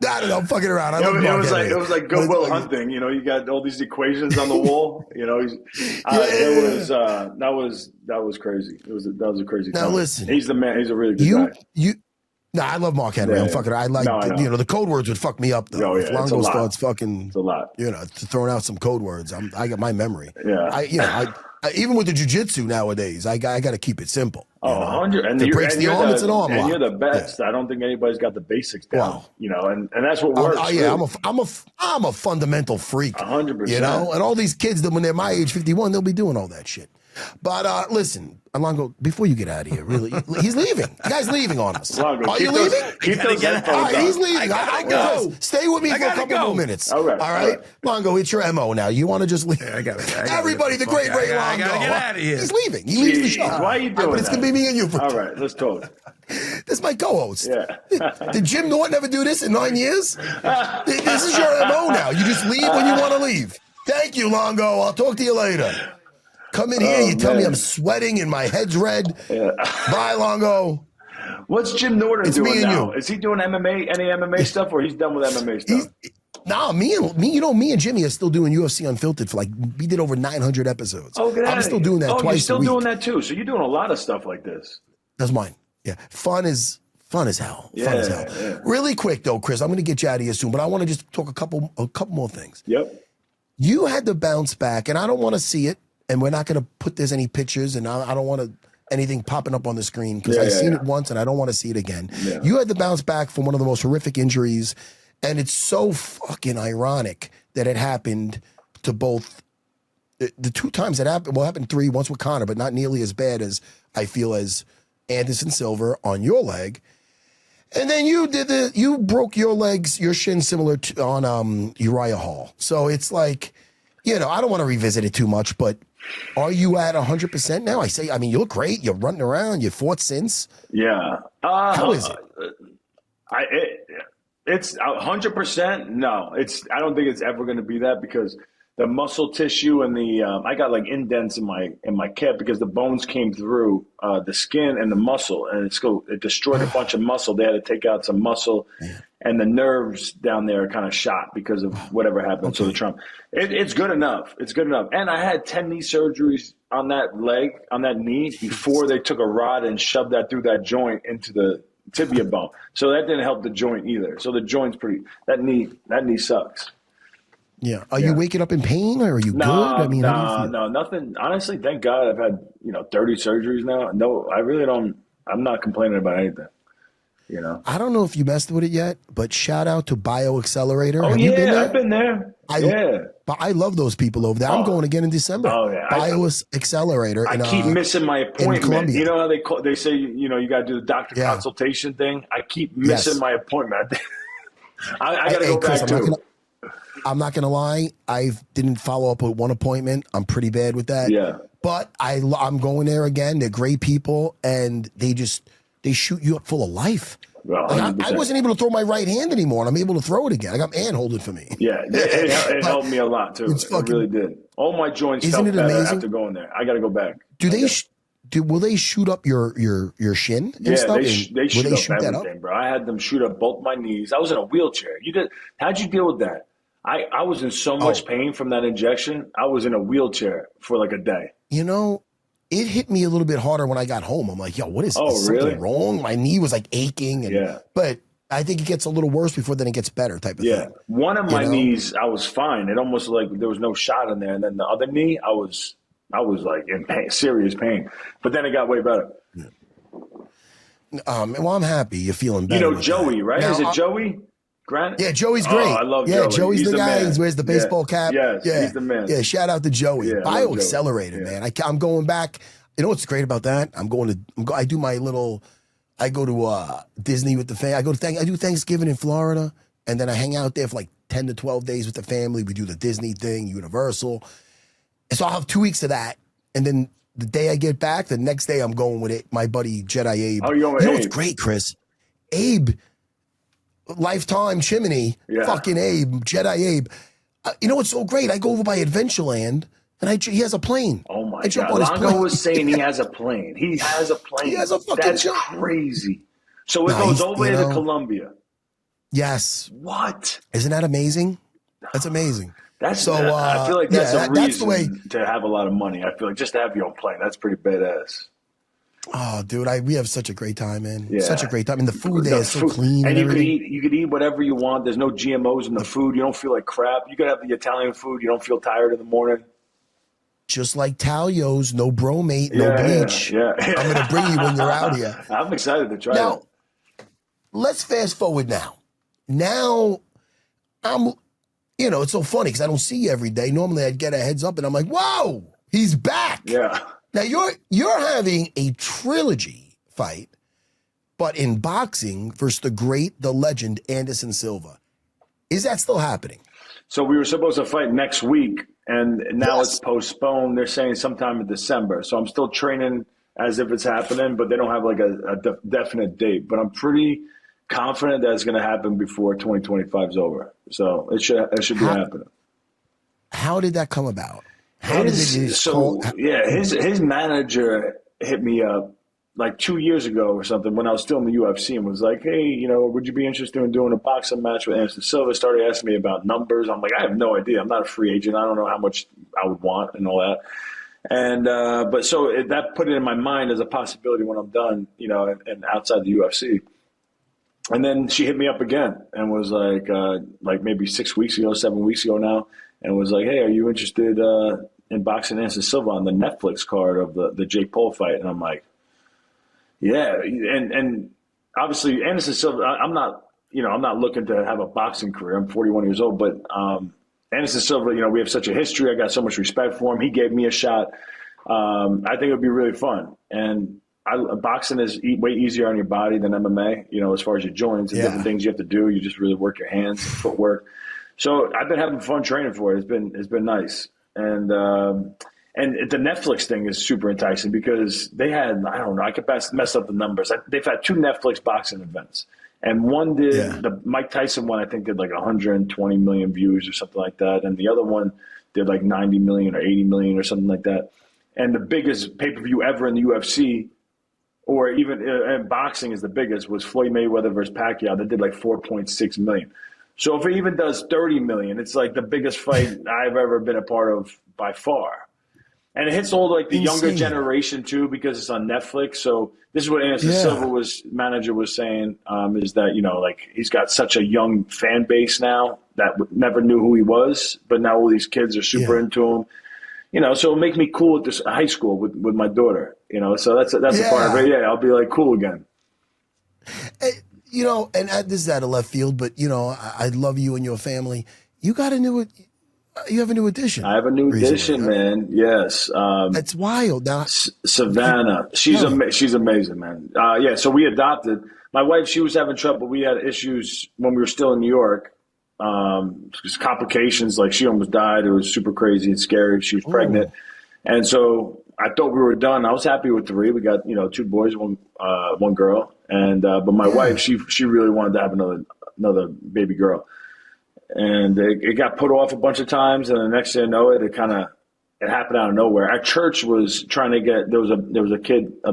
I don't know, fucking around. It was like Good Will Hunting. You got all these equations on the wall. That was crazy. That was a crazy time. Now listen, he's the man. He's a really good guy. No, I love Mark Henry. Yeah, I'm fucking. I like the code words would fuck me up though. If Longo starts fucking, it's a lot. Throwing out some code words, I got my memory. Yeah. Even with the jiu-jitsu nowadays, I got to keep it simple. 100. And it breaks the arm, it's an arm lock. And you're the best. Yeah. I don't think anybody's got the basics down. Wow. And that's what works. I'm a fundamental freak. 100%. And all these kids that when they're my age, 51, they'll be doing all that shit. But listen, Longo, before you get out of here, really, he's leaving. The guy's leaving on us. Longo, Are you leaving? Keep those headphones on. He's leaving. I gotta go. Chris, stay with me for a couple more minutes. All right. Longo, it's your MO now. You want to just leave? I gotta Everybody, the great Ray Longo. I gotta get out of here. He's leaving. He leaves the show. Why are you doing But it's going to be me and you. All right, let's talk. This is my co-host. Yeah. Did Jim Norton ever do this in 9 years? This is your MO now. You just leave when you want to leave. Thank you, Longo. I'll talk to you later. Come in here, you tell me I'm sweating and my head's red. Yeah. Bye, Longo. What's Jim Norton doing me and now? you. Is he doing MMA, any MMA stuff, or he's done with MMA stuff? Me and Jimmy are still doing UFC Unfiltered for we did over 900 episodes. Oh, get out I'm still doing that twice a week. you're still doing that too. So you're doing a lot of stuff like this. That's mine. Yeah. Fun as hell. Yeah, Fun as hell. yeah. Really quick though, Chris, I'm going to get you out of here soon, but I want to just talk a couple more things. Yep. You had to bounce back, and I don't want to see it, and we're not going to put there's any pictures, and I don't want anything popping up on the screen because I've seen it once, and I don't want to see it again. Yeah. You had to bounce back from one of the most horrific injuries, and it's so fucking ironic that it happened to both the two times it happened. Well, it happened three, once with Connor, but not nearly as bad as I feel as Anderson Silva on your leg. And then you broke your shin similar to on Uriah Hall. So it's like, I don't want to revisit it too much, but are you at 100% now? You look great. You're running around. You fought since. Yeah. How is it? It's 100%. No, I don't think it's ever going to be that because the muscle tissue and I got indents in my calf because the bones came through the skin and the muscle, and it destroyed a bunch of muscle. They had to take out some muscle, and the nerves down there are kind of shot because of whatever happened. So the trauma. It's good enough. It's good enough. And I had 10 knee surgeries on that knee before they took a rod and shoved that through that joint into the tibia bone. So that didn't help the joint either. So the joint's that knee sucks. Yeah. Are you waking up in pain, or are you good? I mean, no, nothing. Honestly, thank God I've had 30 surgeries now. No, I really don't. I'm not complaining about anything. I don't know if you messed with it yet, but shout out to BioAccelerator. Oh, Have you been there? I've been there. But I love those people over there. I'm going again in December. Oh yeah, BioAccelerator. I keep missing my appointment. You know how they say you got to do the doctor consultation thing. I keep missing my appointment. I got to go back too. I'm not gonna lie. I didn't follow up with one appointment. I'm pretty bad with that. Yeah. But I'm going there again. They're great people, and they shoot you up full of life. Well, I wasn't able to throw my right hand anymore, and I'm able to throw it again. I got Ann holding for me. Yeah, it helped me a lot too. It really did. All my joints felt better after going there. I got to go back. Will they shoot up your shin and stuff? They shoot up everything, bro. I had them shoot up both my knees. I was in a wheelchair. How'd you deal with that? I was in so much pain from that injection. I was in a wheelchair for a day. It hit me a little bit harder when I got home. I'm like, yo, what is something wrong? My knee was aching. But I think it gets a little worse before then it gets better type of thing. One of my knees, I was fine. It almost there was no shot in there. And then the other knee, I was in pain, serious pain. But then it got way better. Well, I'm happy you're feeling better. Joey, right? Now, is it Joey? Grant? Yeah, Joey's great. I love Joey. Joey's the guy. He wears the baseball cap. He's the man. Yeah, shout out to Joey. BioAccelerator, man. I'm going back. You know what's great about that? I do my little. I go to Disney with the family. I do Thanksgiving in Florida, and then I hang out there for 10 to 12 days with the family. We do the Disney thing, Universal. And so I'll have 2 weeks of that, and then the day I get back, the next day I'm going with it. My buddy Jedi Abe. Oh, you're going with Abe? What's great, Chris? Abe. Lifetime Chimney, fucking Abe, Jedi Abe. You know what's so great? I go over by Adventureland, and he has a plane. Oh my God! Longo was saying he has a plane. He has a plane. He has a fucking That's crazy. So it goes over to Colombia. Yes. What? Isn't that amazing? That's amazing. I feel like that's a reason to have a lot of money. I feel like just to have your own plane, that's pretty badass. Oh, dude, we have such a great time, man. Yeah. Such a great time. And the food there is so clean. And you could eat whatever you want. There's no GMOs in the food. You don't feel like crap. You could have the Italian food. You don't feel tired in the morning. Just like Talio's, no bromate, no bleach. Yeah. I'm going to bring you when you're out here. I'm excited to try it. Now, let's fast forward now. Now, it's so funny because I don't see you every day. Normally, I'd get a heads up and I'm like, whoa, he's back. Yeah. Now you're having a trilogy fight, but in boxing versus the legend Anderson Silva. Is that still happening? So we were supposed to fight next week, and now it's postponed. They're saying sometime in December. So I'm still training as if it's happening, but they don't have like a definite date. But I'm pretty confident that it's going to happen before 2025 is over. So it should be happening. How did that come about? His manager hit me up like 2 years ago or something when I was still in the UFC and was like, hey, would you be interested in doing a boxing match with Anderson Silva? Started asking me about numbers. I'm like, I have no idea. I'm not a free agent. I don't know how much I would want and all that. And but so that put it in my mind as a possibility when I'm done, and outside the UFC. And then she hit me up again and was like maybe 7 weeks ago now, and was like, hey, are you interested in boxing Anderson Silva on the Netflix card of the Jake Paul fight? And I'm like, yeah. And obviously Anderson Silva, I'm not looking to have a boxing career. I'm 41 years old, but Anderson Silva, we have such a history. I got so much respect for him. He gave me a shot. I think it would be really fun. And boxing is way easier on your body than MMA, as far as your joints and different things you have to do. You just really work your hands and footwork. So I've been having fun training for it. It's been nice. And the Netflix thing is super enticing because they had, I don't know, I could mess up the numbers. They've had 2 Netflix boxing events. And one did, the Mike Tyson one, I think did like 120 million views or something like that. And the other one did like 90 million or 80 million or something like that. And the biggest pay-per-view ever in the UFC, or even in boxing is the biggest, was Floyd Mayweather versus Pacquiao. That did like 4.6 million. So if it even does 30 million, it's like the biggest fight I've ever been a part of by far. And it hits all like the younger generation too, because it's on Netflix. So this is what Anderson Silva's manager was saying, is that, like he's got such a young fan base now that never knew who he was, but now all these kids are super into him. So it'll make me cool at this high school with my daughter, so that's a part of it. Yeah, I'll be like cool again. Hey, and this is out of left field, but I love you and your family. You have a new addition. I have a new addition, man. Yes. That's wild. Now, Savannah, she's amazing, man. So we adopted. My wife, she was having trouble. We had issues when we were still in New York. Complications, like she almost died. It was super crazy and scary. She was pregnant. And so I thought we were done. I was happy with 3. We got, 2 boys, one girl. And, but my wife, she really wanted to have another baby girl. And it got put off a bunch of times. And the next thing I know it happened out of nowhere. Our church was trying to get, there was a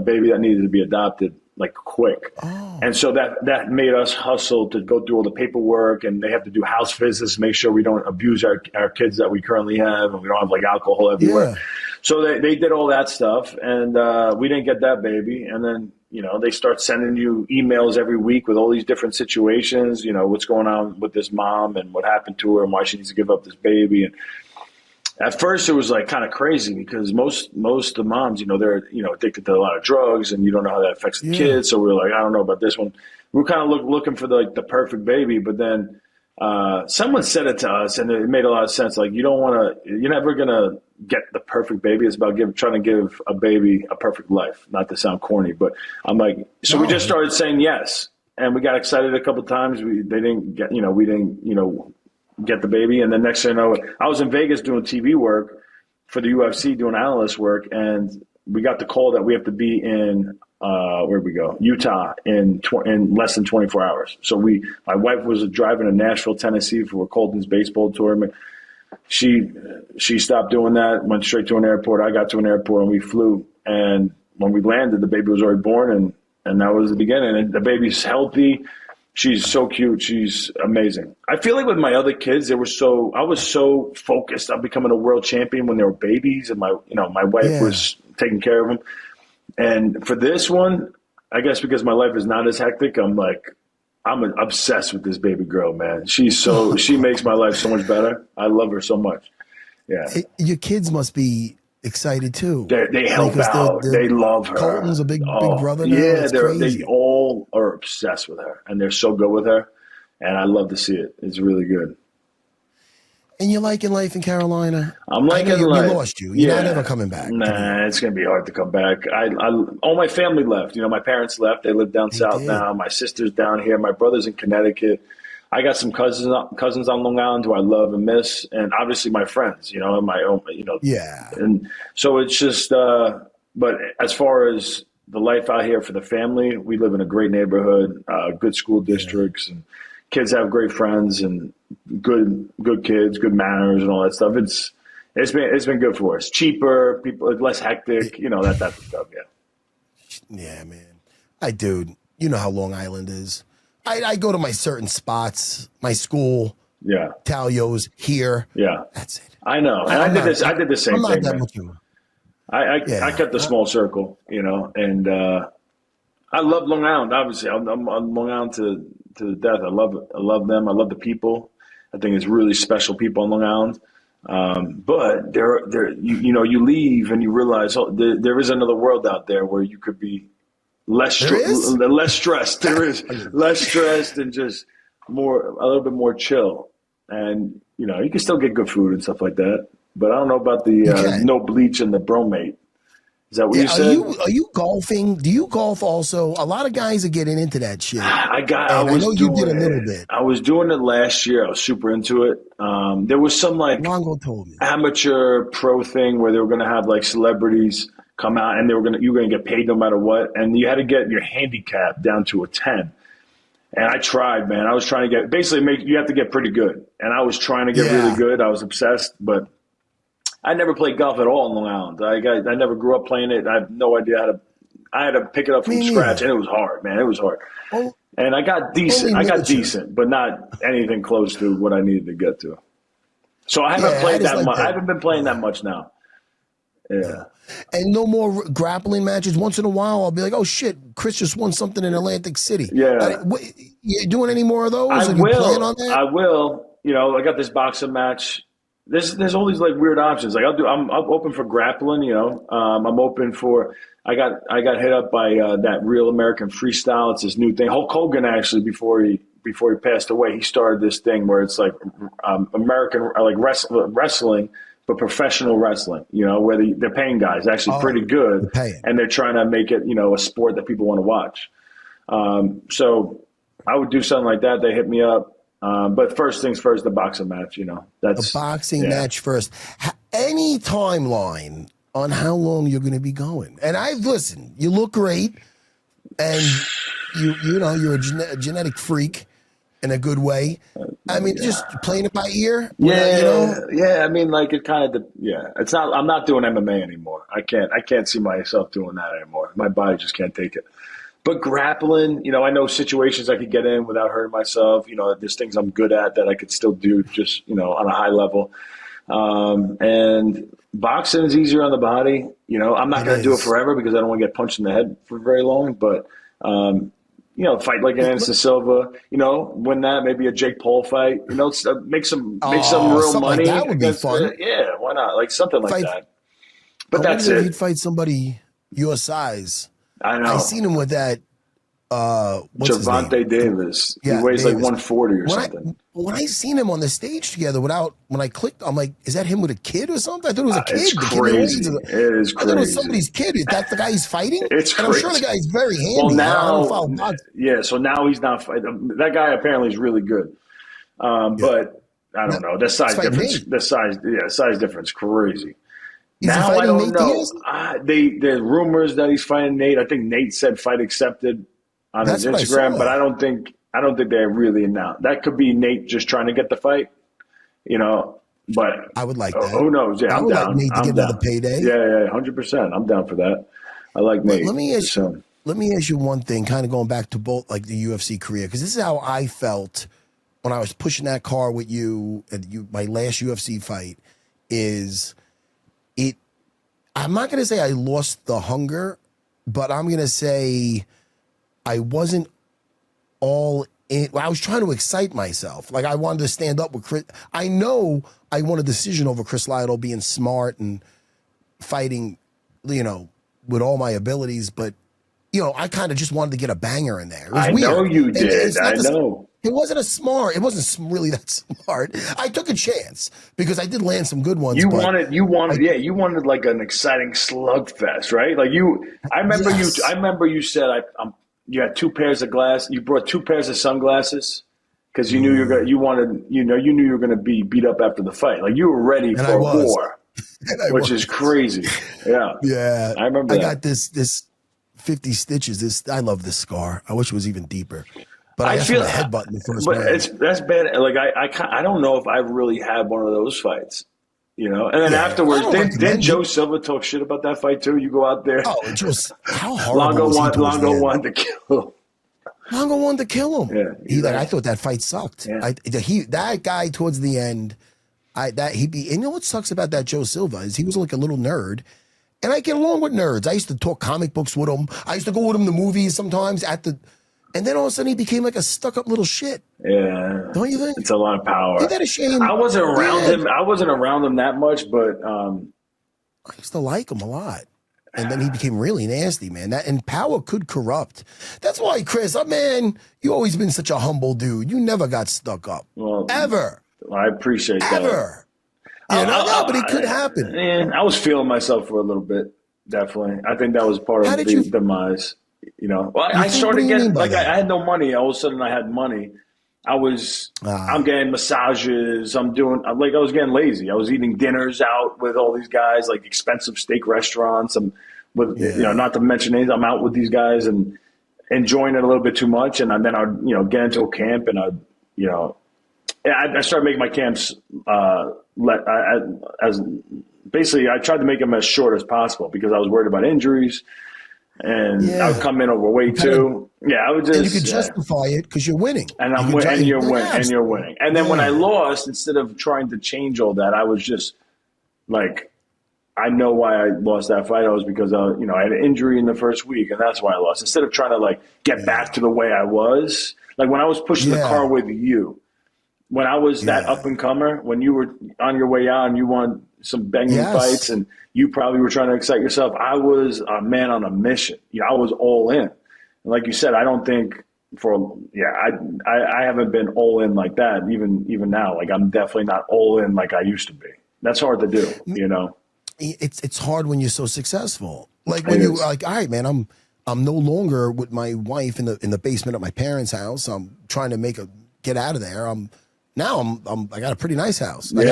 baby that needed to be adopted like quick. And so that made us hustle to go through all the paperwork, and they have to do house visits, make sure we don't abuse our kids that we currently have, and we don't have like alcohol everywhere. So they did all that stuff, and we didn't get that baby. And then, they start sending you emails every week with all these different situations, what's going on with this mom and what happened to her and why she needs to give up this baby. And at first it was like kind of crazy because most of the moms, they're, addicted to a lot of drugs, and you don't know how that affects the kids. So we were like, I don't know about this one. We were kind of looking for the perfect baby, but then someone said it to us, and it made a lot of sense. Like, you're never going to get the perfect baby. It's about trying to give a baby a perfect life. Not to sound corny, but I'm like, we just started saying yes, and we got excited a couple of times. We didn't get the baby. And then next thing I know, I was in Vegas doing TV work for the UFC, doing analyst work. And we got the call that we have to be in, Utah in less than 24 hours. So my wife was driving to Nashville, Tennessee for Colton's baseball tournament. She stopped doing that, went straight to an airport. I got to an airport and we flew. And when we landed, the baby was already born, and that was the beginning. And the baby's healthy. She's so cute. She's amazing. I feel like with my other kids, I was so focused on becoming a world champion when they were babies, and my wife was taking care of them. And for this one, I guess because my life is not as hectic, I'm obsessed with this baby girl, man. She makes my life so much better. I love her so much. Yeah. Your kids must be excited too. They help out. They love her. Colton's a big brother now. Yeah, they all are obsessed with her, and they're so good with her, and I love to see it. It's really good. And you're liking life in Carolina? I'm liking life. We lost you. You're not ever coming back. Nah, it's going to be hard to come back. All my family left. You know, my parents left. They live down south now. My sister's down here. My brother's in Connecticut. I got some cousins on Long Island who I love and miss, and obviously my friends. You know, and my own. You know, yeah. And so it's just. But as far as the life out here for the family, we live in a great neighborhood, good school districts, and kids have great friends and good kids, good manners, and all that stuff. It's been good for us. Cheaper, people less hectic, you know, that type of stuff. Yeah, man. Dude, you know how Long Island is. I go to my certain spots, my school. Yeah. Talio's here. Yeah. That's it. I know. And I did the same I'm not thing. that Man. much of I kept a small circle, you know, and I love Long Island. Obviously, I'm on Long Island to the death. I love it. I love them. I love the people. I think it's really special people on Long Island. But you leave and you realize there is another world out there where you could be less stressed. There is less stressed and just a little bit more chill. And you know, you can still get good food and stuff like that. But I don't know about the no bleach and the bromate. Is that what you said? Are you golfing? Do you golf also? A lot of guys are getting into that shit. I know you did a little bit. I was doing it last year. I was super into it. There was some like Longo told me amateur pro thing where they were going to have like celebrities come out and you were going to get paid no matter what. And you had to get your handicap down to a 10. And I tried, man. I was trying to you have to get pretty good. And I was trying to get really good. I was obsessed, but I never played golf at all in Long Island. I never grew up playing it. I have no idea I had to pick it up from scratch, and it was hard, man. It was hard. And I got decent. But not anything close to what I needed to get to. So I haven't played that much. I haven't been playing that much now. Yeah. And no more grappling matches. Once in a while, I'll be like, oh, shit, Chris just won something in Atlantic City. Yeah. You doing any more of those? I will. You know, I got this boxing match. There's all these like weird options. Like I'm open for grappling. You know, I'm open for. I got hit up by that Real American Freestyle. It's this new thing. Hulk Hogan actually before he passed away, he started this thing where it's like American like wrestling, but professional wrestling. You know, where they're paying guys actually pretty good, and they're trying to make it a sport that people want to watch. So I would do something like that. They hit me up. But first things first, the boxing match, that's the boxing match first. Any timeline on how long you're going to be going? And listen, you look great and you're a genetic freak in a good way. I mean, just playing it by ear. Yeah. I mean, like it kind of, it's not, I'm not doing MMA anymore. I can't see myself doing that anymore. My body just can't take it. But grappling, I know situations I could get in without hurting myself. There's things I'm good at that I could still do just, on a high level. And boxing is easier on the body. I'm not going to do it forever because I don't want to get punched in the head for very long. But, fight like an Anderson Silva, win that, maybe a Jake Paul fight, make some real money. Like that would be fun. Yeah, why not? Like something like that. But that's it. You'd fight somebody your size. I know. I seen him with that. What's Gervonta Davis. He weighs like 140 or something. When I seen him on the stage together, when I clicked, I'm like, is that him with a kid or something? I thought it was a kid. It's crazy. It is crazy. I thought it was somebody's kid. Is that the guy he's fighting? It's crazy. And I'm sure the guy's very handy. Well, now, so now he's not fighting. That guy apparently is really good. But I don't know. The size difference, crazy. Now I don't know. There's rumors that he's fighting Nate. I think Nate said fight accepted on his Instagram, but I don't think they really announced. That could be Nate just trying to get the fight, But I would like that. Who knows? Yeah, I'm down. Like Nate to get another payday. Yeah, 100%. I'm down for that. I like Nate. Let me ask you one thing, kind of going back to both like the UFC career, because this is how I felt when I was pushing that car with you at my last UFC fight. I'm not going to say I lost the hunger, but I'm going to say I wasn't all in. I was trying to excite myself. Like I wanted to stand up with Chris. I know I won a decision over Chris Lytle being smart and fighting, with all my abilities, but I kind of just wanted to get a banger in there. It was weird. Know you did. I know. It wasn't it wasn't really that smart. I took a chance because I did land some good ones. You wanted like an exciting slugfest, right? Like I remember you said, you had 2 pairs of you brought 2 pairs of sunglasses because you knew you knew you were going to be beat up after the fight. Like you were ready for a war, which is crazy. Yeah. Yeah. I remember I got this 50 stitches. I love this scar. I wish it was even deeper. But I feel a headbutt in the first round. That's bad. Like I don't know if I really had one of those fights, you know. And then afterwards, didn't Joe Silva talk shit about that fight too? You go out there. Oh, just how horrible. Longo wanted to kill him. Longo wanted to kill him. Yeah, I thought that fight sucked. Yeah. That guy towards the end, and you know what sucks about that Joe Silva is he was like a little nerd. And I get along with nerds. I used to talk comic books with him. I used to go with him to movies sometimes and then all of a sudden he became like a stuck-up little shit. Yeah. Don't you think? It's a lot of power. Ain't that a shame? I wasn't around him. I wasn't around him that much, but I used to like him a lot. And then he became really nasty, man. And power could corrupt. That's why, Chris, man, you always been such a humble dude. You never got stuck up. Well, ever. I appreciate that. Ever. But it could happen. I was feeling myself for a little bit, definitely. I think that was part of the demise. You know, well, I started getting I had no money. All of a sudden, I had money. I'm getting massages. I was getting lazy. I was eating dinners out with all these guys, like expensive steak restaurants. Not to mention anything. I'm out with these guys and enjoying it a little bit too much. And then I'd, get into a camp and I started making my camps basically I tried to make them as short as possible because I was worried about injuries. And I would come in overweight too. I would just. And you could justify it because you're winning. And you're winning. And then when I lost, instead of trying to change all that, I was just like, I know why I lost that fight. It was because I had an injury in the first week, and that's why I lost. Instead of trying to get back to the way I was, like when I was pushing the car with you, when I was that up and comer, when you were on your way out and you won some banging fights and you probably were trying to excite yourself, I was a man on a mission. I was all in. And like you said, I don't think I haven't been all in like that even now. Like I'm definitely not all in like I used to be. That's hard to do, It's hard when you're so successful. Like when you're like, all right, man, I'm no longer with my wife in the basement at my parents' house. I'm trying to get out of there. I got a pretty nice house. I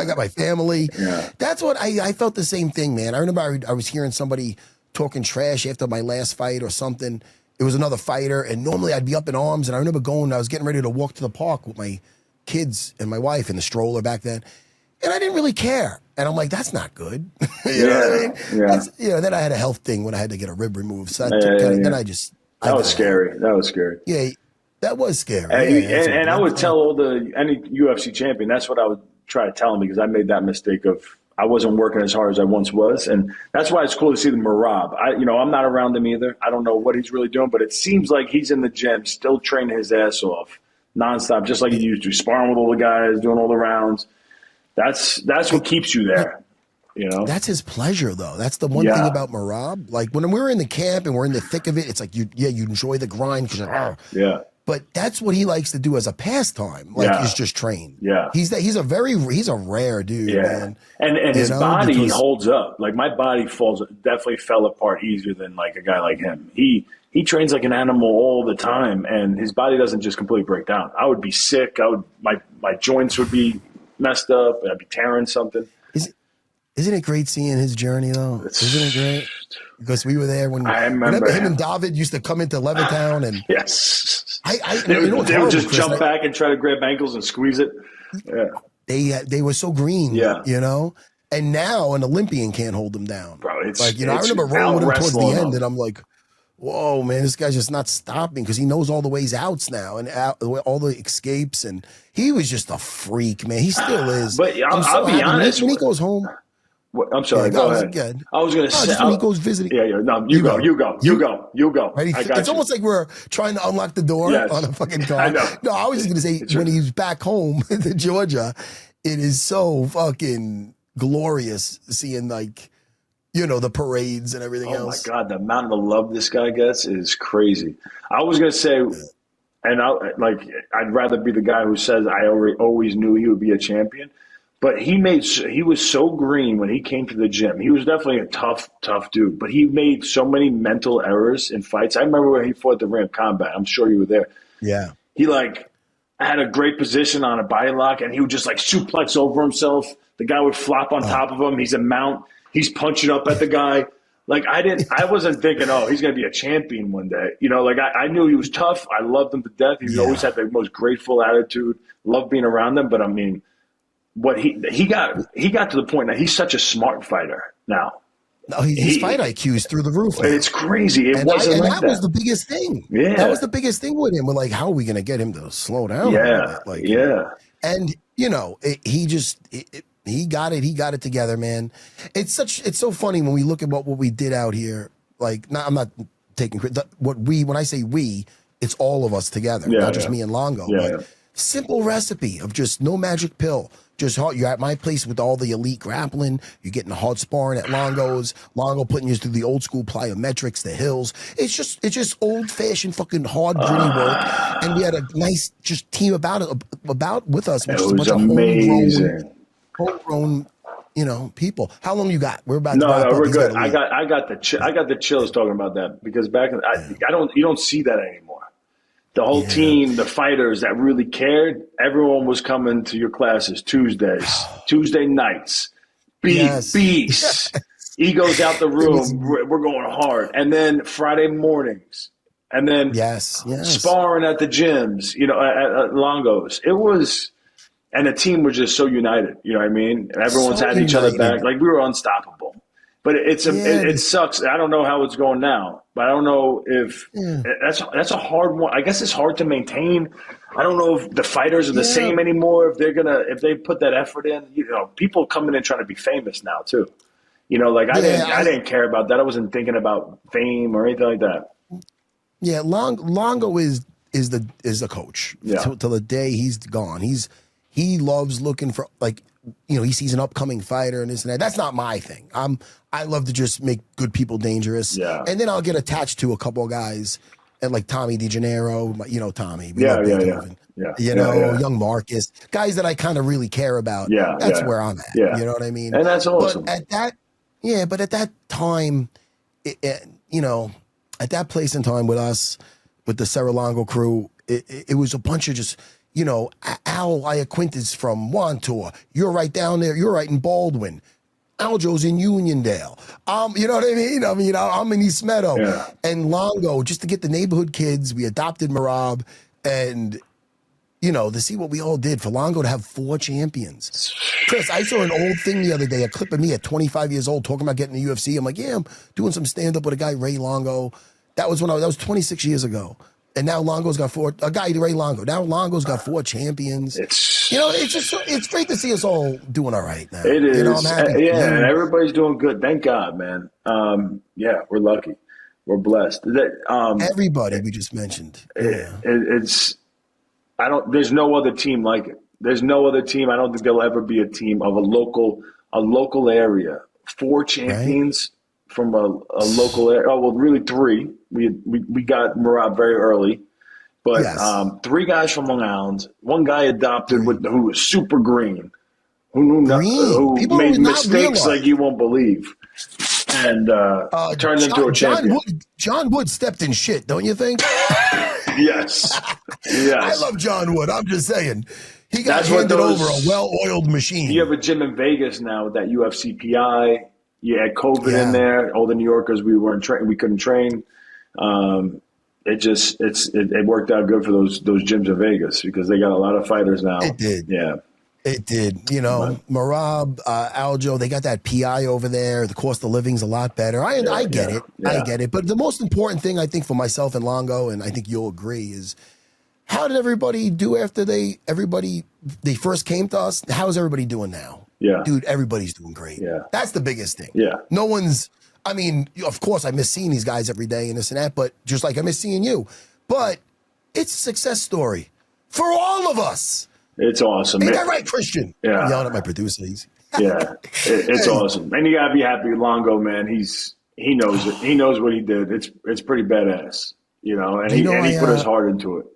got my family. Yeah. That's what I felt the same thing, man. I remember I was hearing somebody talking trash after my last fight or something. It was another fighter, and normally I'd be up in arms. And I remember I was getting ready to walk to the park with my kids and my wife in the stroller back then, and I didn't really care. And I'm like, that's not good. You know what I mean? Yeah. Then I had a health thing when I had to get a rib removed. So then I just that was scary. That was scary. Yeah. That was scary. And I would tell any UFC champion, that's what I would try to tell them because I made that mistake of I wasn't working as hard as I once was. And that's why it's cool to see the Marab. I'm not around him either. I don't know what he's really doing, but it seems like he's in the gym, still training his ass off nonstop, just like he used to, sparring with all the guys, doing all the rounds. That's what keeps you there. That's his pleasure, though. That's the one thing about Marab. Like when we're in the camp and we're in the thick of it, it's like you enjoy the grind because But that's what he likes to do as a pastime. He's just trained. Yeah. He's a rare dude, man. And his body holds up. Like my body definitely fell apart easier than like a guy like him. He trains like an animal all the time and his body doesn't just completely break down. I would be sick. My joints would be messed up and I'd be tearing something. Isn't it great seeing his journey though? Isn't it great? Because we were there when I remember him and David used to come into Levittown and they would just jump back and try to grab ankles and squeeze it. Yeah. They were so green, and now an Olympian can't hold them down. Bro, I remember rolling with him towards the end and I'm like, whoa, man, this guy's just not stopping because he knows all the ways outs now and all the escapes. And he was just a freak, man. He still is. But I'll be honest. When he goes home. I'm sorry. Go ahead. Good. I was going to say when he goes visiting. No, you go. Right? It's almost like we're trying to unlock the door on a fucking car. I know. No, I was just going to say when he's back home to Georgia, it is so fucking glorious seeing the parades and everything else. Oh my God, the amount of love this guy gets is crazy. I was going to say and I'd rather be the guy who says I always knew he would be a champion. But he was so green when he came to the gym. He was definitely a tough dude, but he made so many mental errors in fights. I remember when he fought the Ring of Combat. I'm sure you were there. Yeah. He had a great position on a body lock, and he would just suplex over himself. The guy would flop on top of him. He's a mount. He's punching up at the guy. I wasn't thinking, oh, he's going to be a champion one day. I knew he was tough. I loved him to death. He always had the most grateful attitude. Loved being around him. But I mean, what he got to the point that he's such a smart fighter now. No, his fight IQ is through the roof. Now. It's crazy. That was the biggest thing. Yeah, that was the biggest thing with him. We're like, how are we going to get him to slow down? Yeah, And he got it. He got it together, man. It's so funny when we look at what we did out here. I'm not taking credit. When I say we, it's all of us together, not just me and Longo. Simple recipe of just no magic pill. Just you're at my place with all the elite grappling. You're getting the hard sparring at Longo's. Longo putting you through the old school plyometrics, the hills. It's just old fashioned fucking hard gritty work. And we had a nice just team about with us. Which it was amazing. Homegrown, people. How long you got? We're about no, to we're good. I got the chills talking about that because you don't see that anymore. The whole team, the fighters that really cared, everyone was coming to your classes Tuesday nights. Beast. Egos out the room. We're going hard. And then Friday mornings. And then sparring at the gyms, at Longo's. It was, and the team was just so united. You know what I mean? And everyone's had each other back. We were unstoppable. But it sucks. I don't know how it's going now, but I don't know if that's a hard one. I guess it's hard to maintain. I don't know if the fighters are the same anymore. If they put that effort in, people coming in trying to be famous now too. I didn't care about that. I wasn't thinking about fame or anything like that. Yeah, Longo is the coach. Yeah. Till the day he's gone. He loves looking for he sees an upcoming fighter and this and that. That's not my thing. I love to just make good people dangerous. Yeah. And then I'll get attached to a couple of guys and Tommy DeGennaro, Tommy. Young Marcus, guys that I kind of really care about. Yeah. That's where I'm at. Yeah. You know what I mean? And that's awesome. But at that time, at that place and time with us, with the Serra Longo crew, it was a bunch of just, Al Iaquinta's from Wantor. You're right down there. You're right in Baldwin. Aljo's in Uniondale. You know what I mean? I'm in East Meadow. Yeah. And Longo, just to get the neighborhood kids, we adopted Marab and, to see what we all did for Longo to have 4 champions. Chris, I saw an old thing the other day, a clip of me at 25 years old talking about getting the UFC. I'm like, I'm doing some stand-up with a guy, Ray Longo. That was 26 years ago. And now Longo's got 4. A guy, Ray Longo. Now Longo's got 4 champions. It's great to see us all doing all right now. It is. I'm happy. And everybody's doing good. Thank God, man. We're lucky. We're blessed. Everybody we just mentioned. Yeah. There's no other team like it. There's no other team. I don't think there'll ever be a team of a local area. 4 champions from a local area. Oh, well, really 3. We got Marab very early, but 3 guys from Long Island, 1 guy adopted who was super green, who made mistakes like you won't believe, and turned into a champion. John Wood stepped in shit, don't you think? Yes. I love John Wood. I'm just saying. He got handed over a well-oiled machine. You have a gym in Vegas now with that UFC PI. You had COVID in there. All the New Yorkers, we couldn't train. It worked out good for those gyms in Vegas because they got a lot of fighters now. It did. Yeah. It did. Marab, Aljo, they got that PI over there. The cost of living's a lot better. I get it. Yeah. I get it. But the most important thing I think for myself and Longo, and I think you'll agree, is how did everybody do after they first came to us? How's everybody doing now? Yeah. Dude, everybody's doing great. Yeah. That's the biggest thing. Yeah. No one's, of course I miss seeing these guys every day and this and that, but just like I miss seeing you. But it's a success story for all of us. It's awesome. Ain't that right, Christian? Yeah. I'm yelling at my producer. It's awesome. And you gotta be happy with Longo, man. He knows it. He knows what he did. It's pretty badass, and he put his heart into it.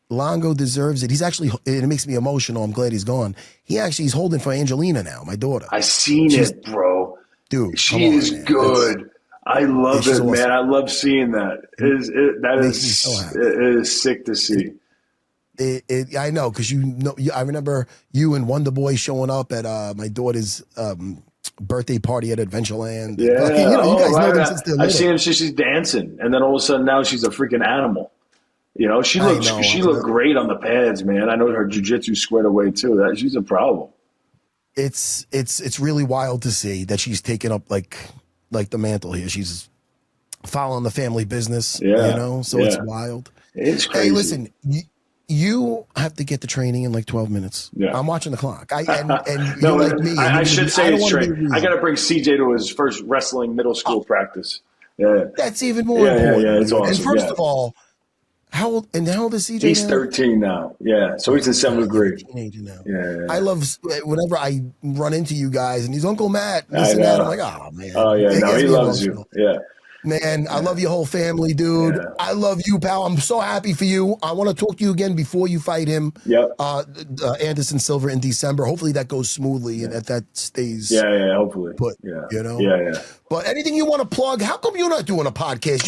Longo deserves it. He's actually, it makes me emotional. I'm glad he's gone. He's holding for Angelina now, my daughter. I seen it, bro. Dude, she is man. good. I love it, awesome. man. I love seeing that. That is so happy. it is sick to see. I know, because I remember you and Wonder Boy showing up at my daughter's birthday party at Adventureland. Yeah, you guys know them since they're little. I've seen her since she's dancing, and then all of a sudden now she's a freaking animal. You know, she looked great on the pads, man. I know her jiu-jitsu squared away too. She's a problem. It's really wild to see that she's taken up like the mantle here. She's following the family business, so it's wild. It's crazy. Hey, listen, you have to get the training in like 12 minutes. Yeah. I'm watching the clock. No, like me. I should say it's training. I got to bring CJ to his first wrestling middle school practice. Yeah. That's even more important. Yeah, it's awesome. And first of all, how old is CJ He's now? 13 now. Yeah, so he's in 7th grade. Teenager now. Yeah. I love whenever I run into you guys and he's Uncle Matt, this and that. I'm like, oh man. Oh yeah, no, he loves you. Yeah. Man, I love your whole family, dude. Yeah. I love you, pal. I'm so happy for you. I want to talk to you again before you fight him. Yep. Anderson Silva in December. Hopefully that goes smoothly and that stays. Yeah, hopefully. Put, Yeah. Yeah. But anything you want to plug? How come you're not doing a podcast?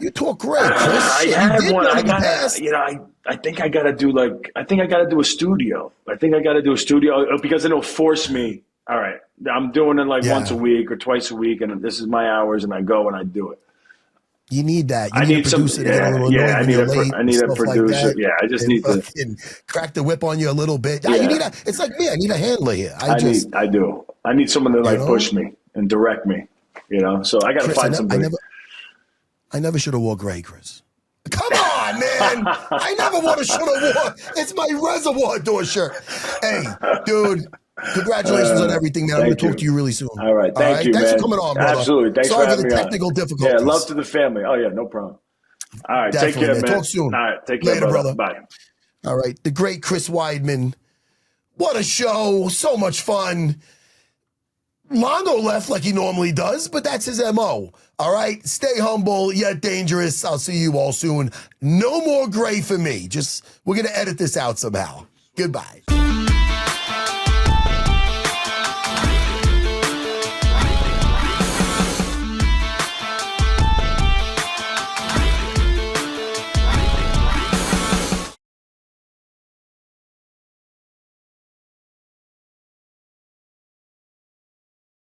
You talk great, Chris. I had one. I think I gotta do a studio. Because it'll force me. All right, I'm doing it once a week or twice a week, and this is my hours, and I go and I do it. You need that. I need a producer. I need a producer. Like yeah, I just need to crack the whip on you a little bit. Yeah. It's like me. I need a handler here. I do. I need someone to push me and direct me. So I got to find somebody. I never should have wore gray, Chris. Come on, man. I never would have should have wore. It's my Reservoir Door shirt. Hey, dude. Congratulations on everything, man. I'm going to talk to you really soon. All right. Thank you, man. Thanks for coming on, brother. Absolutely. Thanks for having me. Sorry for the technical difficulties. Yeah, love to the family. Oh, yeah, no problem. All right. Definitely, take care, man. Talk soon. All right. Take care, Later, brother. Bye. All right. The great Chris Weidman. What a show. So much fun. Longo left like he normally does, but that's his MO. All right? Stay humble, yet dangerous. I'll see you all soon. No more gray for me. We're going to edit this out somehow. Goodbye.